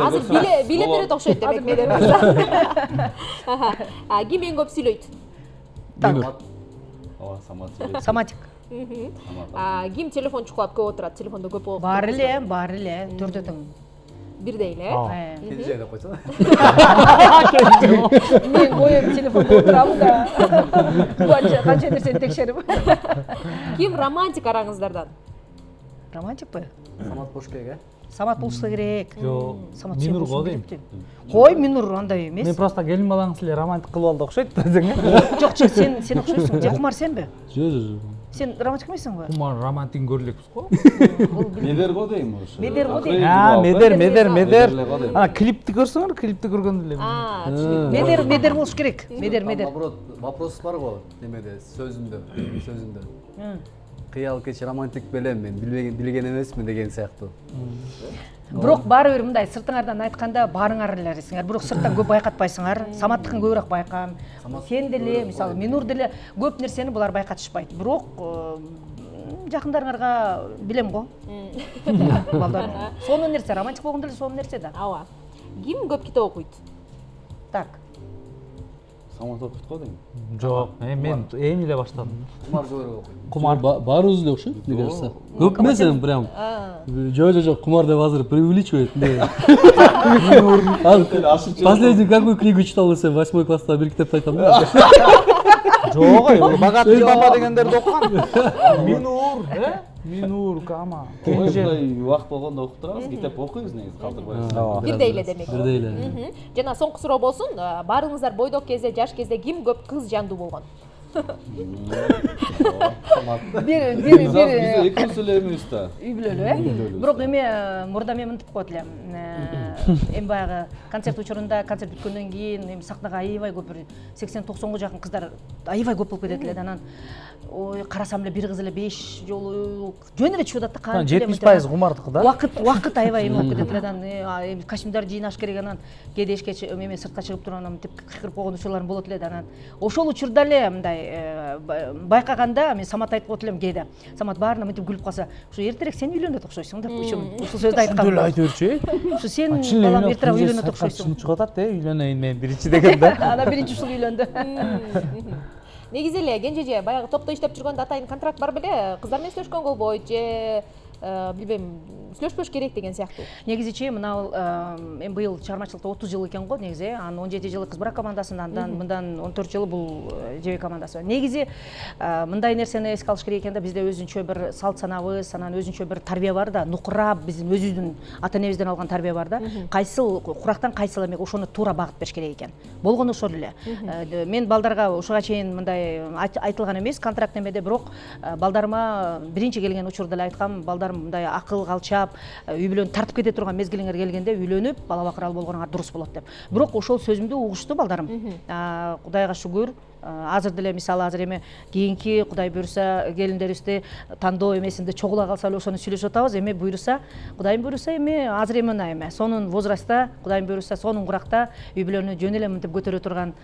Азыр бийлеп берет окшойт демек Медер. Ким эң көп сүйлөйт? Саматик. Ким телефон чукулап көп отурат? Телефондо көп болот? Баары эле, төртө тең. Бирдей эле. Келже деп койсо. Мен коюп телефонду отурам да. Канча нерсени текшерип. Ким романтик араңыздардан? Романтикпи? Самат Бошкеге. Самат болса керек. Жок, Самат Минур болсун го дейм. керек. Кой, Минур андай Мен эмес. просто келин балаңыз эле романтик кылып алды окшойт да десең. Жок, сен окшойсуң. Же кумар сенби? Жок. Сен романтик эмессиңби? Кумар романтик көрүлекпиз го. Медер го дейм ошо. Медер го дейм. Медер. Ана клипти көрсөңөр, клипти көргөндө эле. Медер болуш керек. Медер. Наоборот, вопрос бар го немеде, сөзүндө. Кыял кеч романтик белем мен, билген эмесмин деген сыяктуу. Бирок баары бир мындай сыртыңардан айтканда баарыңар элесиңер. Бирок сырттан көп байкатпайсыңар. Саматтыкын көбүрөөк байкам. Сен деле, мисалы, Минур деле көп нерсени булар байкатышпайт. Бирок жакындарыңарга билем го. Балдар. Сонун нерсе, романтик болгондо эле сонун нерсе да. Ооба. Ким көп китеп окуйт? Так. Самат окуйт го дейм. Жок, мен эми эле баштадым. Кумар көбүрөөк окуйт. Кумар Баарыбыз эле окшойт, мне кажется. Көп эмес эми прям. Жок, кумар деп азыр преувеличивает. Последний какую книгу читал десем, 8 класста бир китепти айтам да. Жок, богатый папа дегендерди окуган. Минур, кама. Мындай убакыт болгондо окуп турабыз, китеп окуйбуз негизи калтырбайбыз. Бирдей эле демек. Бирдей эле. Жана соңку суроо болсун, баарыңыздар бойдок кезде, жаш кезде ким көп кыз жандуу болгон? Бир Биз экөөбүз эле эмебиз да. үй бүлөлүү, э? Бирок эме мурда мен мынтип коет элем. Эми баягы концерт учурунда, концерт бүткөндөн кийин эми сахнага аябай көп, 80-90га жакын кыздар аябай көп болуп кетет эле. Анан ой, карасам эле бир кыз эле 5 жолу жөн эле чыгып атат да. 70% кумардыкы да. Вакыт аябай эме болуп кетет эле. Анан эми костюмдар жыйнаш керек, анан кээде эшикке эме сыртка чыгып туруп анан мынтип кыйкырып койгон учурларым болот эле. Анан ошол учурда эле мындай байкаганда мен Самат айтып коет элем кээде. Самат баарына мынтип күлүп калса, ушу эртерээк сен үйлөнөт окшойсуң деп ушул сөздү айткан. Деле айта берчү. Ушу сен балам эртерээк үйлөнөт окшойсуң. Чыгып атат, үйлөнөйүн мен биринчи деген да. Анан биринчи ушул үйлөндү. Негизи эле кенжеже баягы топто иштеп жүргөндө атайын контракт бар беле? Кыздар менен сүйлөшкөнгө болбойт же билбейм, сүйлөшпөш керек деген сыяктуу. Негизичи мына эми быйыл чыгармачылыкта 30 жыл экен го негизи. Анын 17 жылы кыз бара командасында, андан мындан 14 жылы бул жебе командасы. Негизи мындай нерсени эске алыш керек экен да, бизде өзүнчө бир салт санабыз, анан өзүнчө бир тарбия бар да, нукурап биздин өзүбүздүн ата энебизден алган тарбия бар да. Кайсыл курактан кайсыл эмек ошону туура багыт бериш керек экен. Болгону ошол эле. Мен балдарга ушуга чейин мындай айтылган эмес контракт эмеде, бирок балдарыма биринчи келген учурда эле айткам, балдарым мындай акыл калчап, үй бүлөнү тартып кете турган мезгилиңер келгенде үйлөнүп, бала бакыралы болгоnuңар дурус болот деп. Бирок ошол сөзүмдү угушту балдарым. Кудайга шүгүр. Азыр деле мисалы азыр эми кийинки Кудай буйруса келиндерибизди тандоо эмесинде чогула калса эле ошону сүйлөшүп атабыз. Эми буйруса, Кудайым буйруса эми азыр эми мына эми сонун возрастта, Кудайым буйруса сонун куракта үй бүлөнү жөн эле мынтип көтөрө турган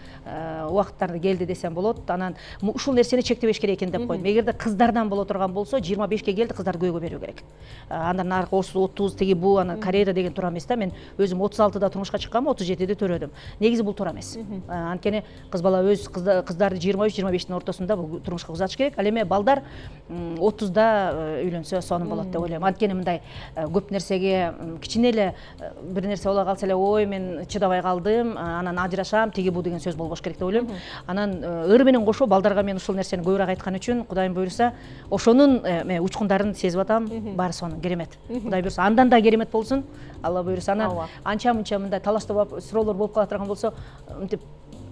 убакыттар келди десем болот. Анан ушул нерсени чектебеш керек экен деп койдум. Эгерде кыздардан боло турган болсо 25ке келди, кыздарды көйгөй берүү керек. Андан аркы 30 тиги бу анан карьера деген туура эмес да. Мен өзүм 36-да турмушка чыккам, 37-де төрөдүм. Негизи бул туура эмес. Анткени кыз бала өз кыздарды 23-25-тин ортосунда бул турмушка узатыш керек. Ал эми балдар 30-да үйлөнсө сонун болот деп ойлойм. Анткени мындай көп нерсеге кичине эле бир нерсе боло калса эле, ой мен чыдабай калдым, анан ажырашам, тиги бу деген сөз болбош керек деп ойлойм. Анан ыр менен кошо балдарга мен ушул нерсени көбүрөөк айткан үчүн Кудайым буйруса ошонун учкундарын сезип атам. Баары сонун керемет. Кудай буйруса андан да керемет болсун. Алла буйруса. Анан анча-мынча мындай талаштуу суроолор болуп кала турган болсо, мынтип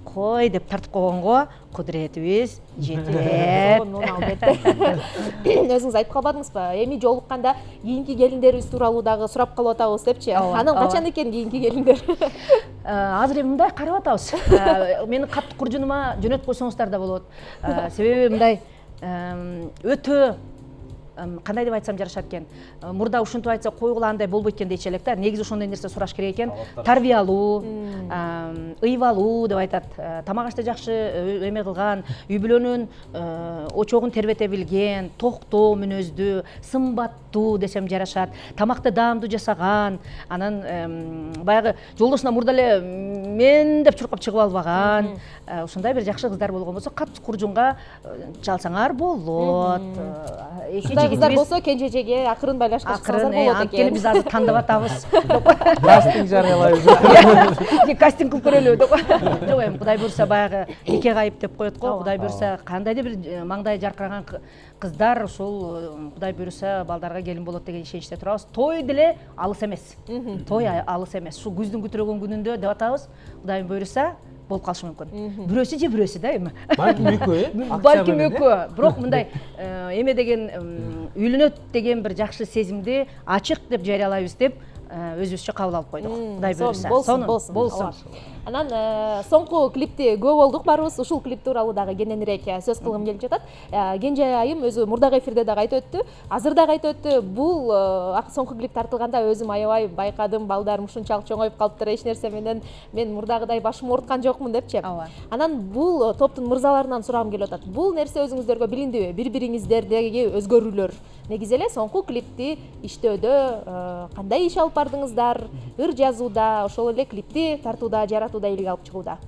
кой деп тартып койгонго кудуретибиз жетет. Албетте. Өзүңүз айтып калбадыңызбы? Эми жолукканда кийинки келиндерибиз тууралуу дагы сурап калып атабыз депчи. Анан качан экен кийинки келиндер? Азыр эми мындай карап атабыз. Менин катты куржунума жөнөтүп койсоңуздар да болот. Себеби мындай өтө кандай деп айтсам жарашат экен. Мурда ушинтип айтса койгула андай болбойт экен дейчи элек да. Негизи ошондой нерсе сураш керек экен. Тарбиялуу, ыйбалуу деп айтат. Тамак ашты жакшы эме кылган, үй бүлөнүн очогун тербете билген, токтоо мүнөздүү, сымбаттуу десем жарашат. Тамакты даамдуу жасаган, анан баягы жолдошуна мурда эле мен деп чуркап чыгып албаган, ушундай бир жакшы кыздар болгон болсо катты куржунга чалсаңар болот. Кыздар болсо кенжежеге акырын байлашкан болот экен. Анткени биз азыр тандап атабыз. Кастинг жарыялайбыз. Кастинг кылып көрөлү деп. Жок эми Кудай буйруса баягы нике кайып деп коет го. Кудай буйруса кандайдыр бир маңдайы жаркыраган кыздар ушул Кудай буйруса балдарга келин болот деген ишеничте турабыз. Той деле алыс эмес. Той алыс эмес. Ушул күздүн күтүрөгөн күнүндө деп атабыз. Кудайым буйруса болуп калышы мүмкүн. Бирөөсү же бирөөсү да эми. Балким экөө, Балким экөө. Бирок мындай эме деген үйлөнөт деген бир жакшы сезимди ачык деп жарыялайбыз деп өзүбүзчө кабыл алып койдук. Кудай буйруса. Болсун. Анан соңку клипти көп болдук барыбыз. Ушул клип тууралуу дагы кененирээк сөз кылгым келип жатат. Кенже айым өзү мурдагы эфирде дагы айтып өттү, азыр дагы айтып өттү. Бул соңку клип тартылганда өзүм аябай байкадым, балдарым ушунчалык чоңоюп калыптыр, эч нерсе менен мен мурдагыдай башым ооруткан жокмун депчи. Анан бул топтун мырзаларынан сурагым келип атат. Бул нерсе өзүңүздөргө билиндиби? Бири-бириңиздердеги өзгөрүүлөр. Негизи эле соңку клипти иштөөдө кандай иш алып бардыңыздар? Ыр жазууда, ошол эле клипти тартууда, жаратууда, элге алып чыгууда.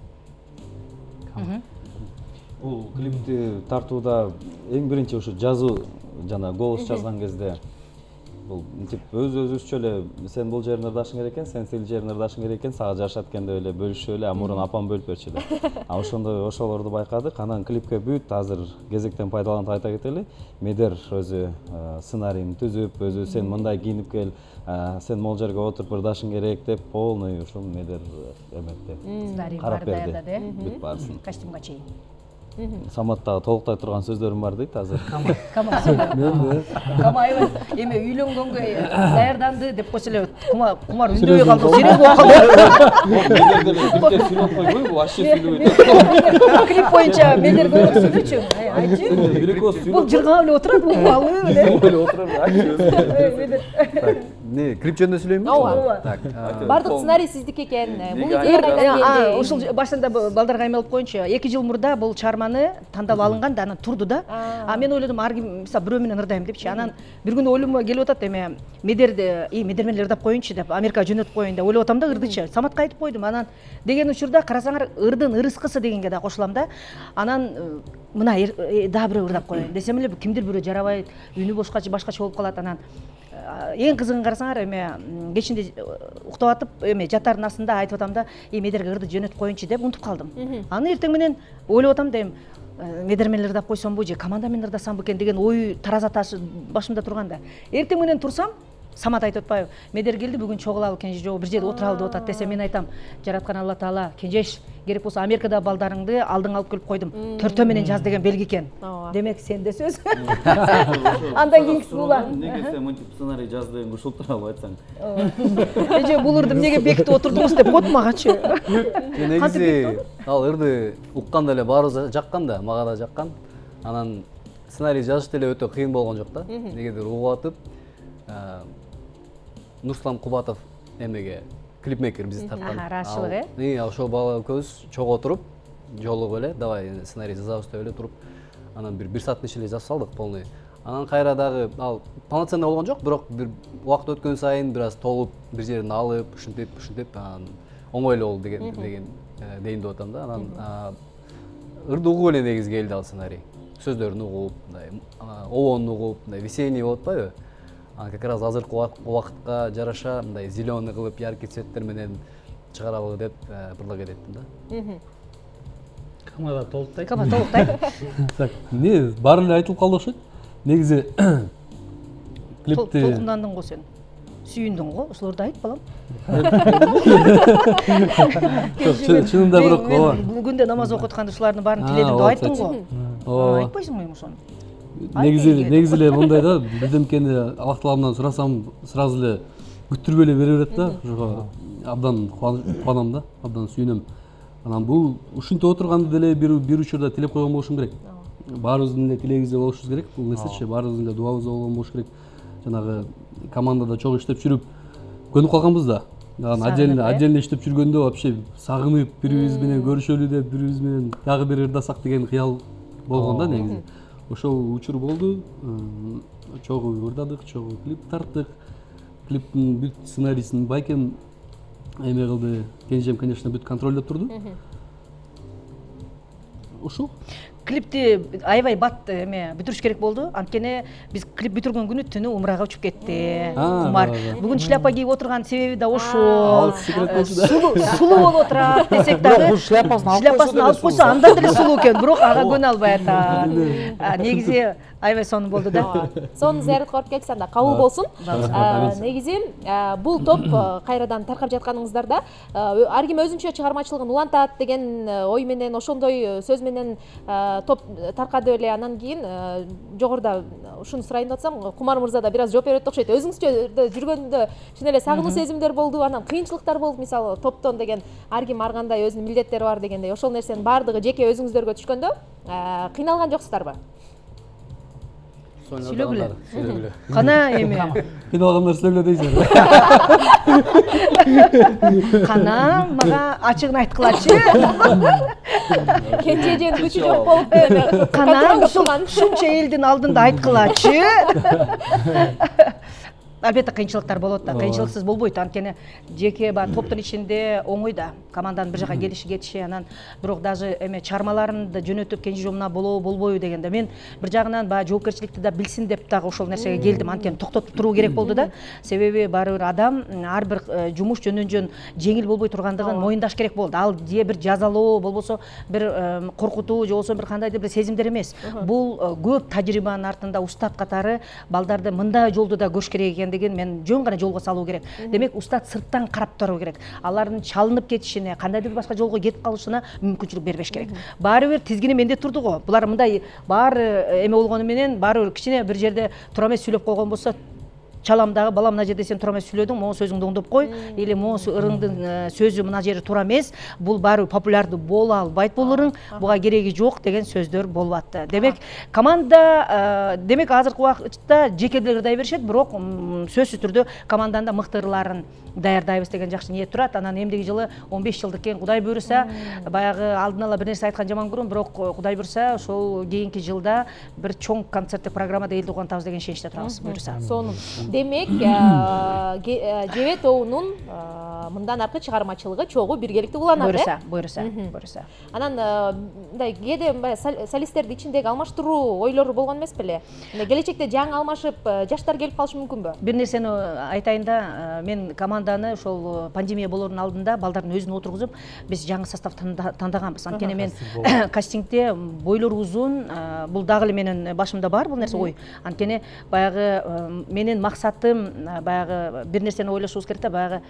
Бул клипти тартууда эң биринчи ушу жазуу жана голос жазган кезде бул мынтип өзүбүзчө эле сен бул жерин ырдашың керек экен, сен тил жерин ырдашың керек экен, сага жашат экен деп эле бөлүшүп эле, мурун апам бөлүп берчү да. Ошондой ошолорду байкадык. Анан клипке бүт азыр кезектен пайдаланып айта кетели. Медер өзү сценарийин түзүп, өзү сен мындай кийинип кел, сен могул жерге отуруп ырдашың керек деп полный ушул Медер эметти. Карап берди. Бүт баарысын. Костюмга чейин. Саматта толуктай турган сөздөрүм бар дейт азыр. Камайбы эми үйлөнгөнгө даярданды деп койсо эле кумар үндөбөй калды, серең болуп калды. Клипте сүйлөп койбойбу, вообще сүйлөбөйт. Клип боюнча Медер көбүрөөк сүйлөчү. Айтчы. Бул жыргап эле отурат, убалы эле. Не, клип жөнүндө сүйлөймүн? Ооба. Бардык сценарий сиздики экен. Бул идея кайдан келди? Ушул башында балдарга эме алып коеюнчу. 2 жыл мурда бул чыгарманы тандап алынган да, анан турду да. Мен ойлодум, ар ким мисалы бирөө менен ырдайм депчи. Анан бир күнү ойломо келип атат, эме Медерди, Медер менен ырдап коеюнчу деп, Америкага жөнөтүп коеюн деп ойлоп атам да, ырдычы. Саматка айтып койдум. Анан деген учурда карасаңар ырдын ырыскысы дегенге да кошулам да. Анан мына дагы бирөө ырдап коеюн десем эле кимдир бирөө жарабайт, үнү башкача болуп калат. Анан эң кызыгын карасаңар, эме кечинде уктап атып, эме жаттардын астында айтып атам да, медерге ырды жөнөтүп коеюнчу деп унутуп калдым. Аны эртең менен ойлоп атам дейм, медер менен ырдап койсомбу же команда менен ырдасам бекен деген ой тараза ташы башымда турганда, эртең менен турсам, Самат айтып атпайбы, медер келди бүгүн чогулалы Кенже жоо бир жерде отуралы деп атат десе, мен айтам, жараткан Алла Таала, Кенжеш, керек болсо Америкада балдарыңды алдыңа алып келип койдум, төртөө менен жаз деген белги экен. Демек сенде сөз. Андан кийинкиси улан. Неге сен мынтип сценарий жаздың ушул тууралуу айтсаң. Эже бул ырды эмнеге бекитип отурдуңуз деп кот магачы. Негизи ал ырды укканда эле баарыбыз жаккан да, мага да жаккан. Анан сценарий жазыш деле өтө кыйын болгон жок да. Негедир угуп атып, Нурслам Кубатов эмеге клипмейкер бизди тапкан. Расчылык, э? Ошол бала экөөбүз чогуу отуруп, жолугуп эле, давай сценарий жазабыз деп эле туруп, анан бир сааттын ичинде жазып салдык полный. Анан кайра дагы ал полноценный болгон жок, бирок бир убакыт өткөн сайын бир аз толуп, бир жерин алып, ушинтип, анан оңой эле болду деген дейин деп атам да. Анан ырды угуп эле негизи келди ал сценарий. Сөздөрүн угуп, мындай обонун угуп, мындай весенний болуп атпайбы? Как раз азыркы убакытка жараша мындай зеленый кылып, яркий цветтер менен чыгаралы деп предлагать эттим да. Камада толуктайт. Так, не баары эле айтылып калды окшойт. Негизи клипти толкундандың го сен. Сүйүндүң го, ошолорду айт балам. Чынында бирок ооба. Бул күндө намаз окуп атканда ушулардын баарын тиледим деп айттың го. Айтпайсыңбы ошону? Негизи эле мындай да, бирдемкени Аллах Таалымдан сурасам, сразу эле күттүрбөй эле бере берет да. Ошого абдан кубанам да, абдан сүйүнөм. Анан бул ушинтип отурганды деле бир учурда тилеп койгон болушум керек. Баарыбыздын эле тилегибизде болушубуз керек. Бул нерсечи баарыбыздын эле дуабызда болгон болуш керек. Жанагы командада чогуу иштеп жүрүп көнүп калганбыз да. Отдельно иштеп жүргөндө вообще сагынып бири-бирибиз менен көрүшөлү деп, бири-бирибиз менен дагы бир ырдасак деген кыял болгон да негизи. Ошол учур болду. Чогуу ырдадык, чогуу клип тарттык. Клиптин бүт сценарийсин Байкем эме кылды. Кенжем, конечно, бүт контролдоп турду. Ошол клипти аябай бат эме бүтүрүш керек болду. Анткени биз клип бүтүргөн күнү түнү умрага учуп кетти. Кумар. Бүгүн шляпа кийип отурган себеби да ошол. Сулуу болуп отурат десек дагы. Шляпасын алып койсо андан деле сулуу экен, бирок ага көнө албай атат. Негизи аябай сонун болду да. Сонун зыяратка барып келсек анда кабыл болсун. Негизи бул топ кайрадан таркап жатканыңыздарда ар ким өзүнчө чыгармачылыгын улантат деген ой менен, ошондой сөз менен топ таркады эле. Анан кийин жогоруда ушуну сурайын деп атсам, Кумар мырза да бир аз жооп берет окшойт. Өзүңүзчө жүргөндө чын эле сагынуу сезимдер болду, анан кыйынчылыктар болду, мисалы топтон деген ар ким ар кандай өзүнүн милдеттери бар дегендей. Ошол нерсенин баардыгы жеке өзүңүздөргө түшкөндө кыйналган жоксуздарбы? Сүйлөгүлө. Кана эме. кыйналгандар сүйлөгүлө дейсиңер. Кана мага ачыгын айткылачы. Кенжеженин күчү жок болуп эме. Кана ушунча элдин алдында айткылачы. Албетте кыйынчылыктар болот да, кыйынчылыксыз болбойт. Анткени жеке топтун ичинде оңой да, команданын бир жака келиши кетиши, анан бирок даже эме чыгармаларымды жөнөтүп Кенже жомуна болобу болбойбу дегенде мен бир жагынан баягы жоопкерчиликти да билсин деп дагы ошол нерсеге келдим. Анткени токтотуп туруу керек болду да. Себеби баары бир адам ар бир жумуш жөн жеңил болбой тургандыгын моюндаш керек болду. Ал же бир жазалоо болбосо бир коркутуу же болбосо бир кандайдыр бир сезимдер эмес. Бул көп тажрыйбанын артында устат катары балдарды мындай жолду да көрүш керек экен деген мен жөн гана жолго салуу керек. Демек устат сырттан карап туруу керек. Алардын чалынып кетишине, кандайдыр башка жолго кетип калышына мүмкүнчүлүк бербеш керек. Баары бир тизгини менде турду го. Булар мындай баары эме болгону менен баары бир кичине бир жерде тура эмес сүйлөп койгон болсо чалам дагы, балам мына жерде сен туура эмес сүйлөдүң, могу сөзүңдү оңдоп кой, или могу ырыңдын сөзү мына жери туура эмес, бул баары популярдуу боло албайт бул ырың, буга кереги жок деген сөздөр болуп атты. Демек команда, демек азыркы убакытта жеке деле ырдай беришет, бирок сөзсүз түрдө команданын да мыкты ырларын даярдайбыз деген жакшы ниет турат. Анан эмдиги жылы 15 жылдык экен, Кудай буйруса, баягы алдын ала бир нерсе айткан жаман көрөм, бирок Кудай буйруса, ошол кийинки жылда бир чоң концерттик программада элди угантабыз деген ишеничте турабыз буйруса. Сонун. Демек, Жебе тобунун мындан аркы чыгармачылыгы чогуу биргеликтүү уланат. Буюрса. Анан мындай кээде солисттердин ичиндеги алмаштыруу ойлору болгон эмес беле? Мындай келечекте жаңы алмашып жаштар келип калышы мүмкүнбү? Бир нерсени айтайын да, мен команданы ошол пандемия болоордун алдында балдардын өзүн отургузуп, биз жаңы состав тандаганбыз. Анткени мен кастингде бойлору узун, бул дагы эле менин башымда бар бул нерсе ой. Анткени баягы менин максатым баягы бир нерсени ойлошубуз керек да, баягы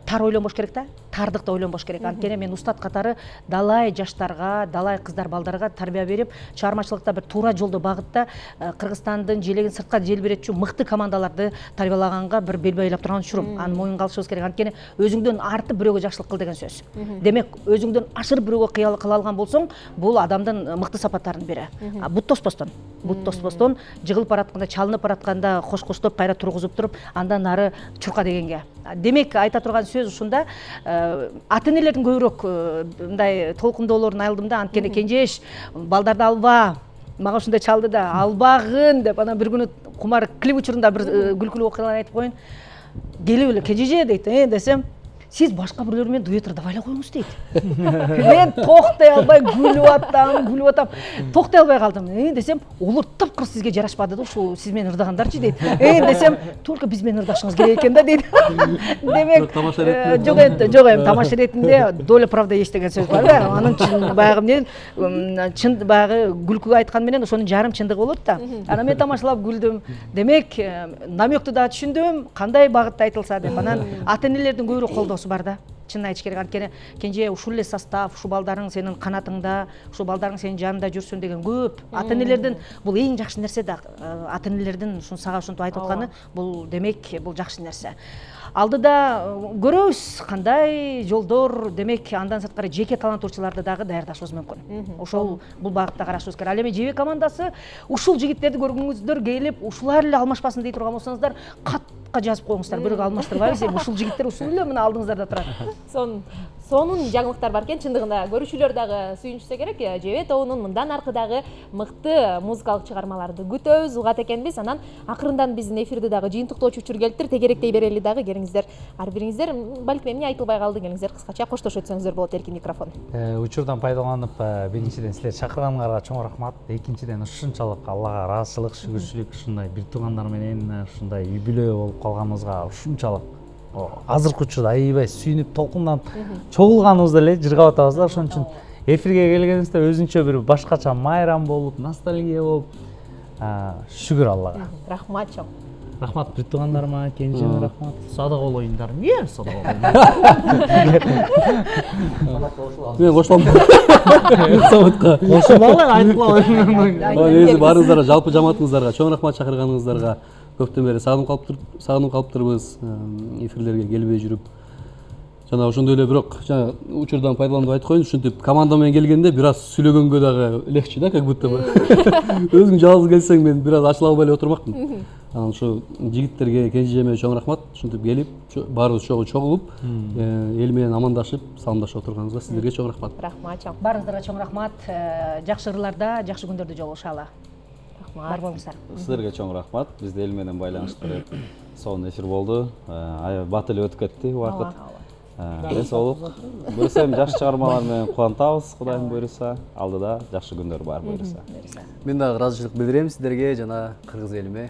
тар ойлонбош керек да, тардыкта ойлонбош керек. Анткени мен устат катары далай жаштарга, далай кыздар балдарга тарбия берип, чыгармачылыкта бир туура жолдо багытта Кыргызстандын желегин сыртка желбиретчү мыкты командаларды тарбиялаганга бир бел байлап турган учурум. Аны моюнга алышыбыз керек. Анткени өзүңдөн артып бирөөгө жакшылык кыл деген сөз. Демек, өзүңдөн ашырып бирөөгө кыла алган болсоң, бул адамдын мыкты сапаттарынын бири. Бут тоспостон жыгылып баратканда, чалынып баратканда кош-коштоп кайра тургузуп туруп, андан ары чурка дегенге. Демек, айта турган сөз ушунда, ата-энелердин көбүрөөк мындай толкундоолорун алдым да, анткени кенжеш балдарды алба, мага ушундай чалды да, албагын деп, анан бир күнү кумар клип учурунда бир күлкүлүү окуялар айтып коеюн. Келип эле кенжеже дейт, десем, сиз башка бирлер менен дуэт ырдабай эле коюңуз дейт. Мен токтой албай күлүп атам. Токтой албай калдым. Десем, олор тапкыр сизге жарашпады да, ушул сиз менен ырдагандарчы дейт. Десем, только биз менен ырдашыңыз керек экен да дейт. Демек, жок эми тамаша иретинде доля правда есть деген сөз бар да. Анын чын баягы менен чын баягы күлкүгө айткан менен ошонун жарым чындыгы болот да. Анан мен тамашалап күлдүм. Демек, намекту да түшүндүм, кандай багытта айтылса деп. Анан ата-энелердин көбүрөөк колдоосу бар да. Чын айтыш керек. Анткени кенже ушул эле состав, ушул балдарың сенин канатыңда, ушул балдарың сенин жанында жүрсүн деген көп. Ата-энелердин бул эң жакшы нерсе да. Ата-энелердин ушун сага ушинтип айтып атканы бул демек бул жакшы нерсе. Алдыда көрөбүз кандай жолдор, демек андан сырткары жеке таланттуучуларды дагы даярдашыбыз мүмкүн. Ошол бул багытта карашыбыз керек. Ал эми ЖБ командасы ушул жигиттерди көргөңүздөр, келип ушулар эле алмашпасын дей турган болсоңуздар, катка жазып коюңуздар, бирөөгө алмаштырбайбыз. Ушул жигиттер ушул эле мына алдыңыздарда турат. Сонун жаңылыктар бар экен, чындыгында көрүүчүлөр дагы сүйүнүшсө керек. ЖБ тобунун мындан аркыдагы мыкты музыкалык чыгармаларды күтөбүз, угат экенбиз. Анан акырындан биздин эфирди дагы жыйынтыктоочу учур келиптир. Тегеректей берели дагы, келиңиздер. Ар бириңиздер балким эмне айтылбай калды, келиңиздер кыскача коштошуп өтсөңүздөр болот. Эркин микрофон. Учурдан пайдаланып, биринчиден силер чакырганыңарга чоң рахмат. Экинчиден ушунчалык Аллага ыраазычылык, шүгүрчүлүк, ушундай бир туугандар менен ушундай үй бүлө болуп калганыбызга ушунчалык азыркы учурда аябай сүйүнүп, толкунданып чогулганыбызды эле жыргап атабыз да. Ошон үчүн эфирге келгенибизде өзүнчө бир башкача майрам болуп, ностальгия болуп, шүгүр Аллага. Рахмат чоң. Рахмат бир туугандарыма, кенжеме рахмат. Садак болоюңдар. Эмне садак болоюңдар? Мен коштом. Кошулбагыла айтып коеюн. Негизи баарыңыздарга, жалпы жамаатыңыздарга чоң рахмат, чакырганыңыздарга. Көптөн бери сагынып калыптырбыз эфирлерге келбей жүрүп. Жана ошондой эле бирок жана учурдан пайдаланып айтып коеюн, ушинтип команда менен келгенде бир аз сүйлөгөнгө дагы легче да, как будто бы. Өзүң жалгыз келсең мен бир аз ачыла албай эле отурмакмын. Анан ушу жигиттерге, кенжеме чоң рахмат, ушинтип келип, баарыбыз чогулуп, эл менен амандашып, саламдашып отурганыбызга сиздерге чоң рахмат. Рахмат чоң. Баарыңыздарга чоң рахмат. Жакшы ырларда, жакшы күндөрдө жолугушалы. Бар болуңуздар. Сиздерге чоң рахмат. Бизде эл менен байланыштырып сонун эфир болду. Аябай бат эле өтүп кетти убакыт. Ден соолук. Буюрса эми жакшы чыгармалар менен кубантабыз, Кудайым буйруса. Алдыда жакшы күндөр бар буйруса. Мен дагы ыраазычылык билдирем сиздерге жана кыргыз элиме.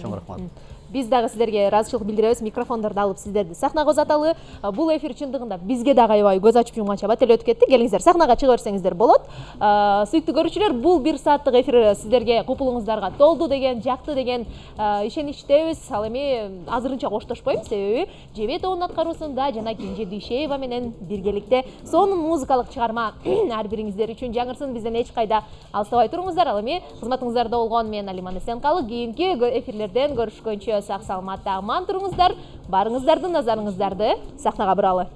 Чоң рахмат. Биз дагы силерге ыраазычылык билдиребиз. Микрофондорду алып сиздерди сахнага узаталы. Бул эфир чындыгында бизге дагы аябай көз ачып жумганча бат эле өтүп кетти. Келиңиздер, сахнага чыга берсеңиздер болот. Сүйүктүү көрүүчүлөр, бул 1 сааттык эфир сиздерге купулуңуздарга толду деген, жакты деген ишеничтебиз. Ал эми азырынча коштошпойм, себеби ЖБ тобунун аткаруусунда жана Кенже Дүйшеева менен биргеликте сонун музыкалык чыгарма ар бириңиздер үчүн жаңырсын. Бизден эч кайда алыстабай туруңуздар. Ал эми кызматыңыздарда болгон мен Алиман Эсенкалы. Кийинки эфирлерден көрүшкөнчө сак саламатта аман туруңуздар. Барыңыздардын назарыңыздарды сахнага буралы.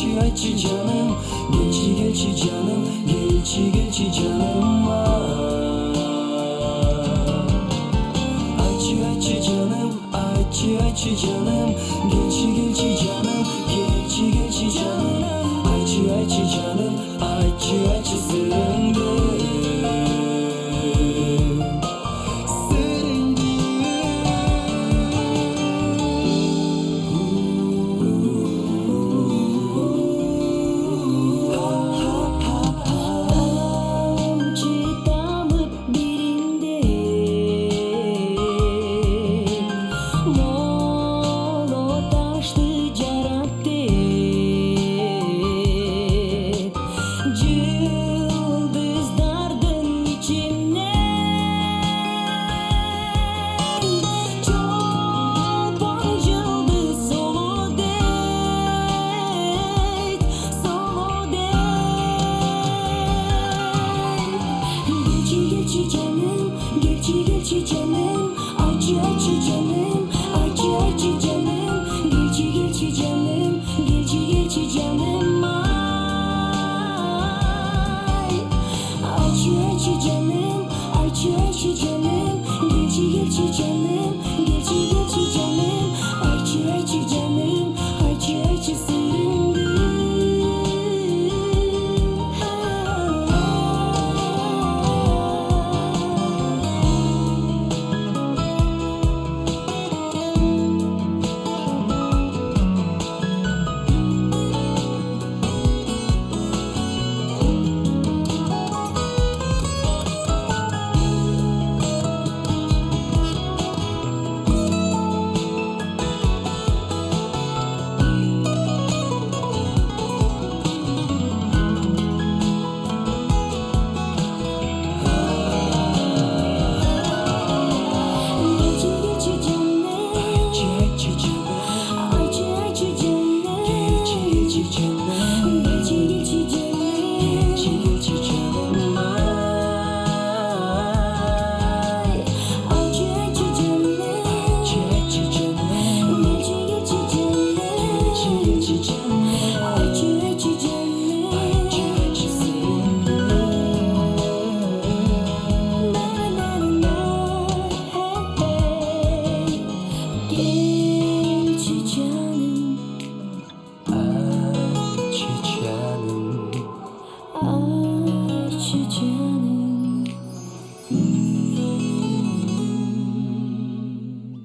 ayçı canım, gelçi canım, gelçi canım Ayçı canım, ayçı canım, gelçi canım, gelçi canım Ayçı canım, ayçı sırrımdı Gelçi canım, ayçı canım, ayçı canım, gelçi canım, gelçi canım ayçı canım, ayçı canım, gelçi canım, gelçi canım, ayçı canım, ayçı sırrımdı. Ah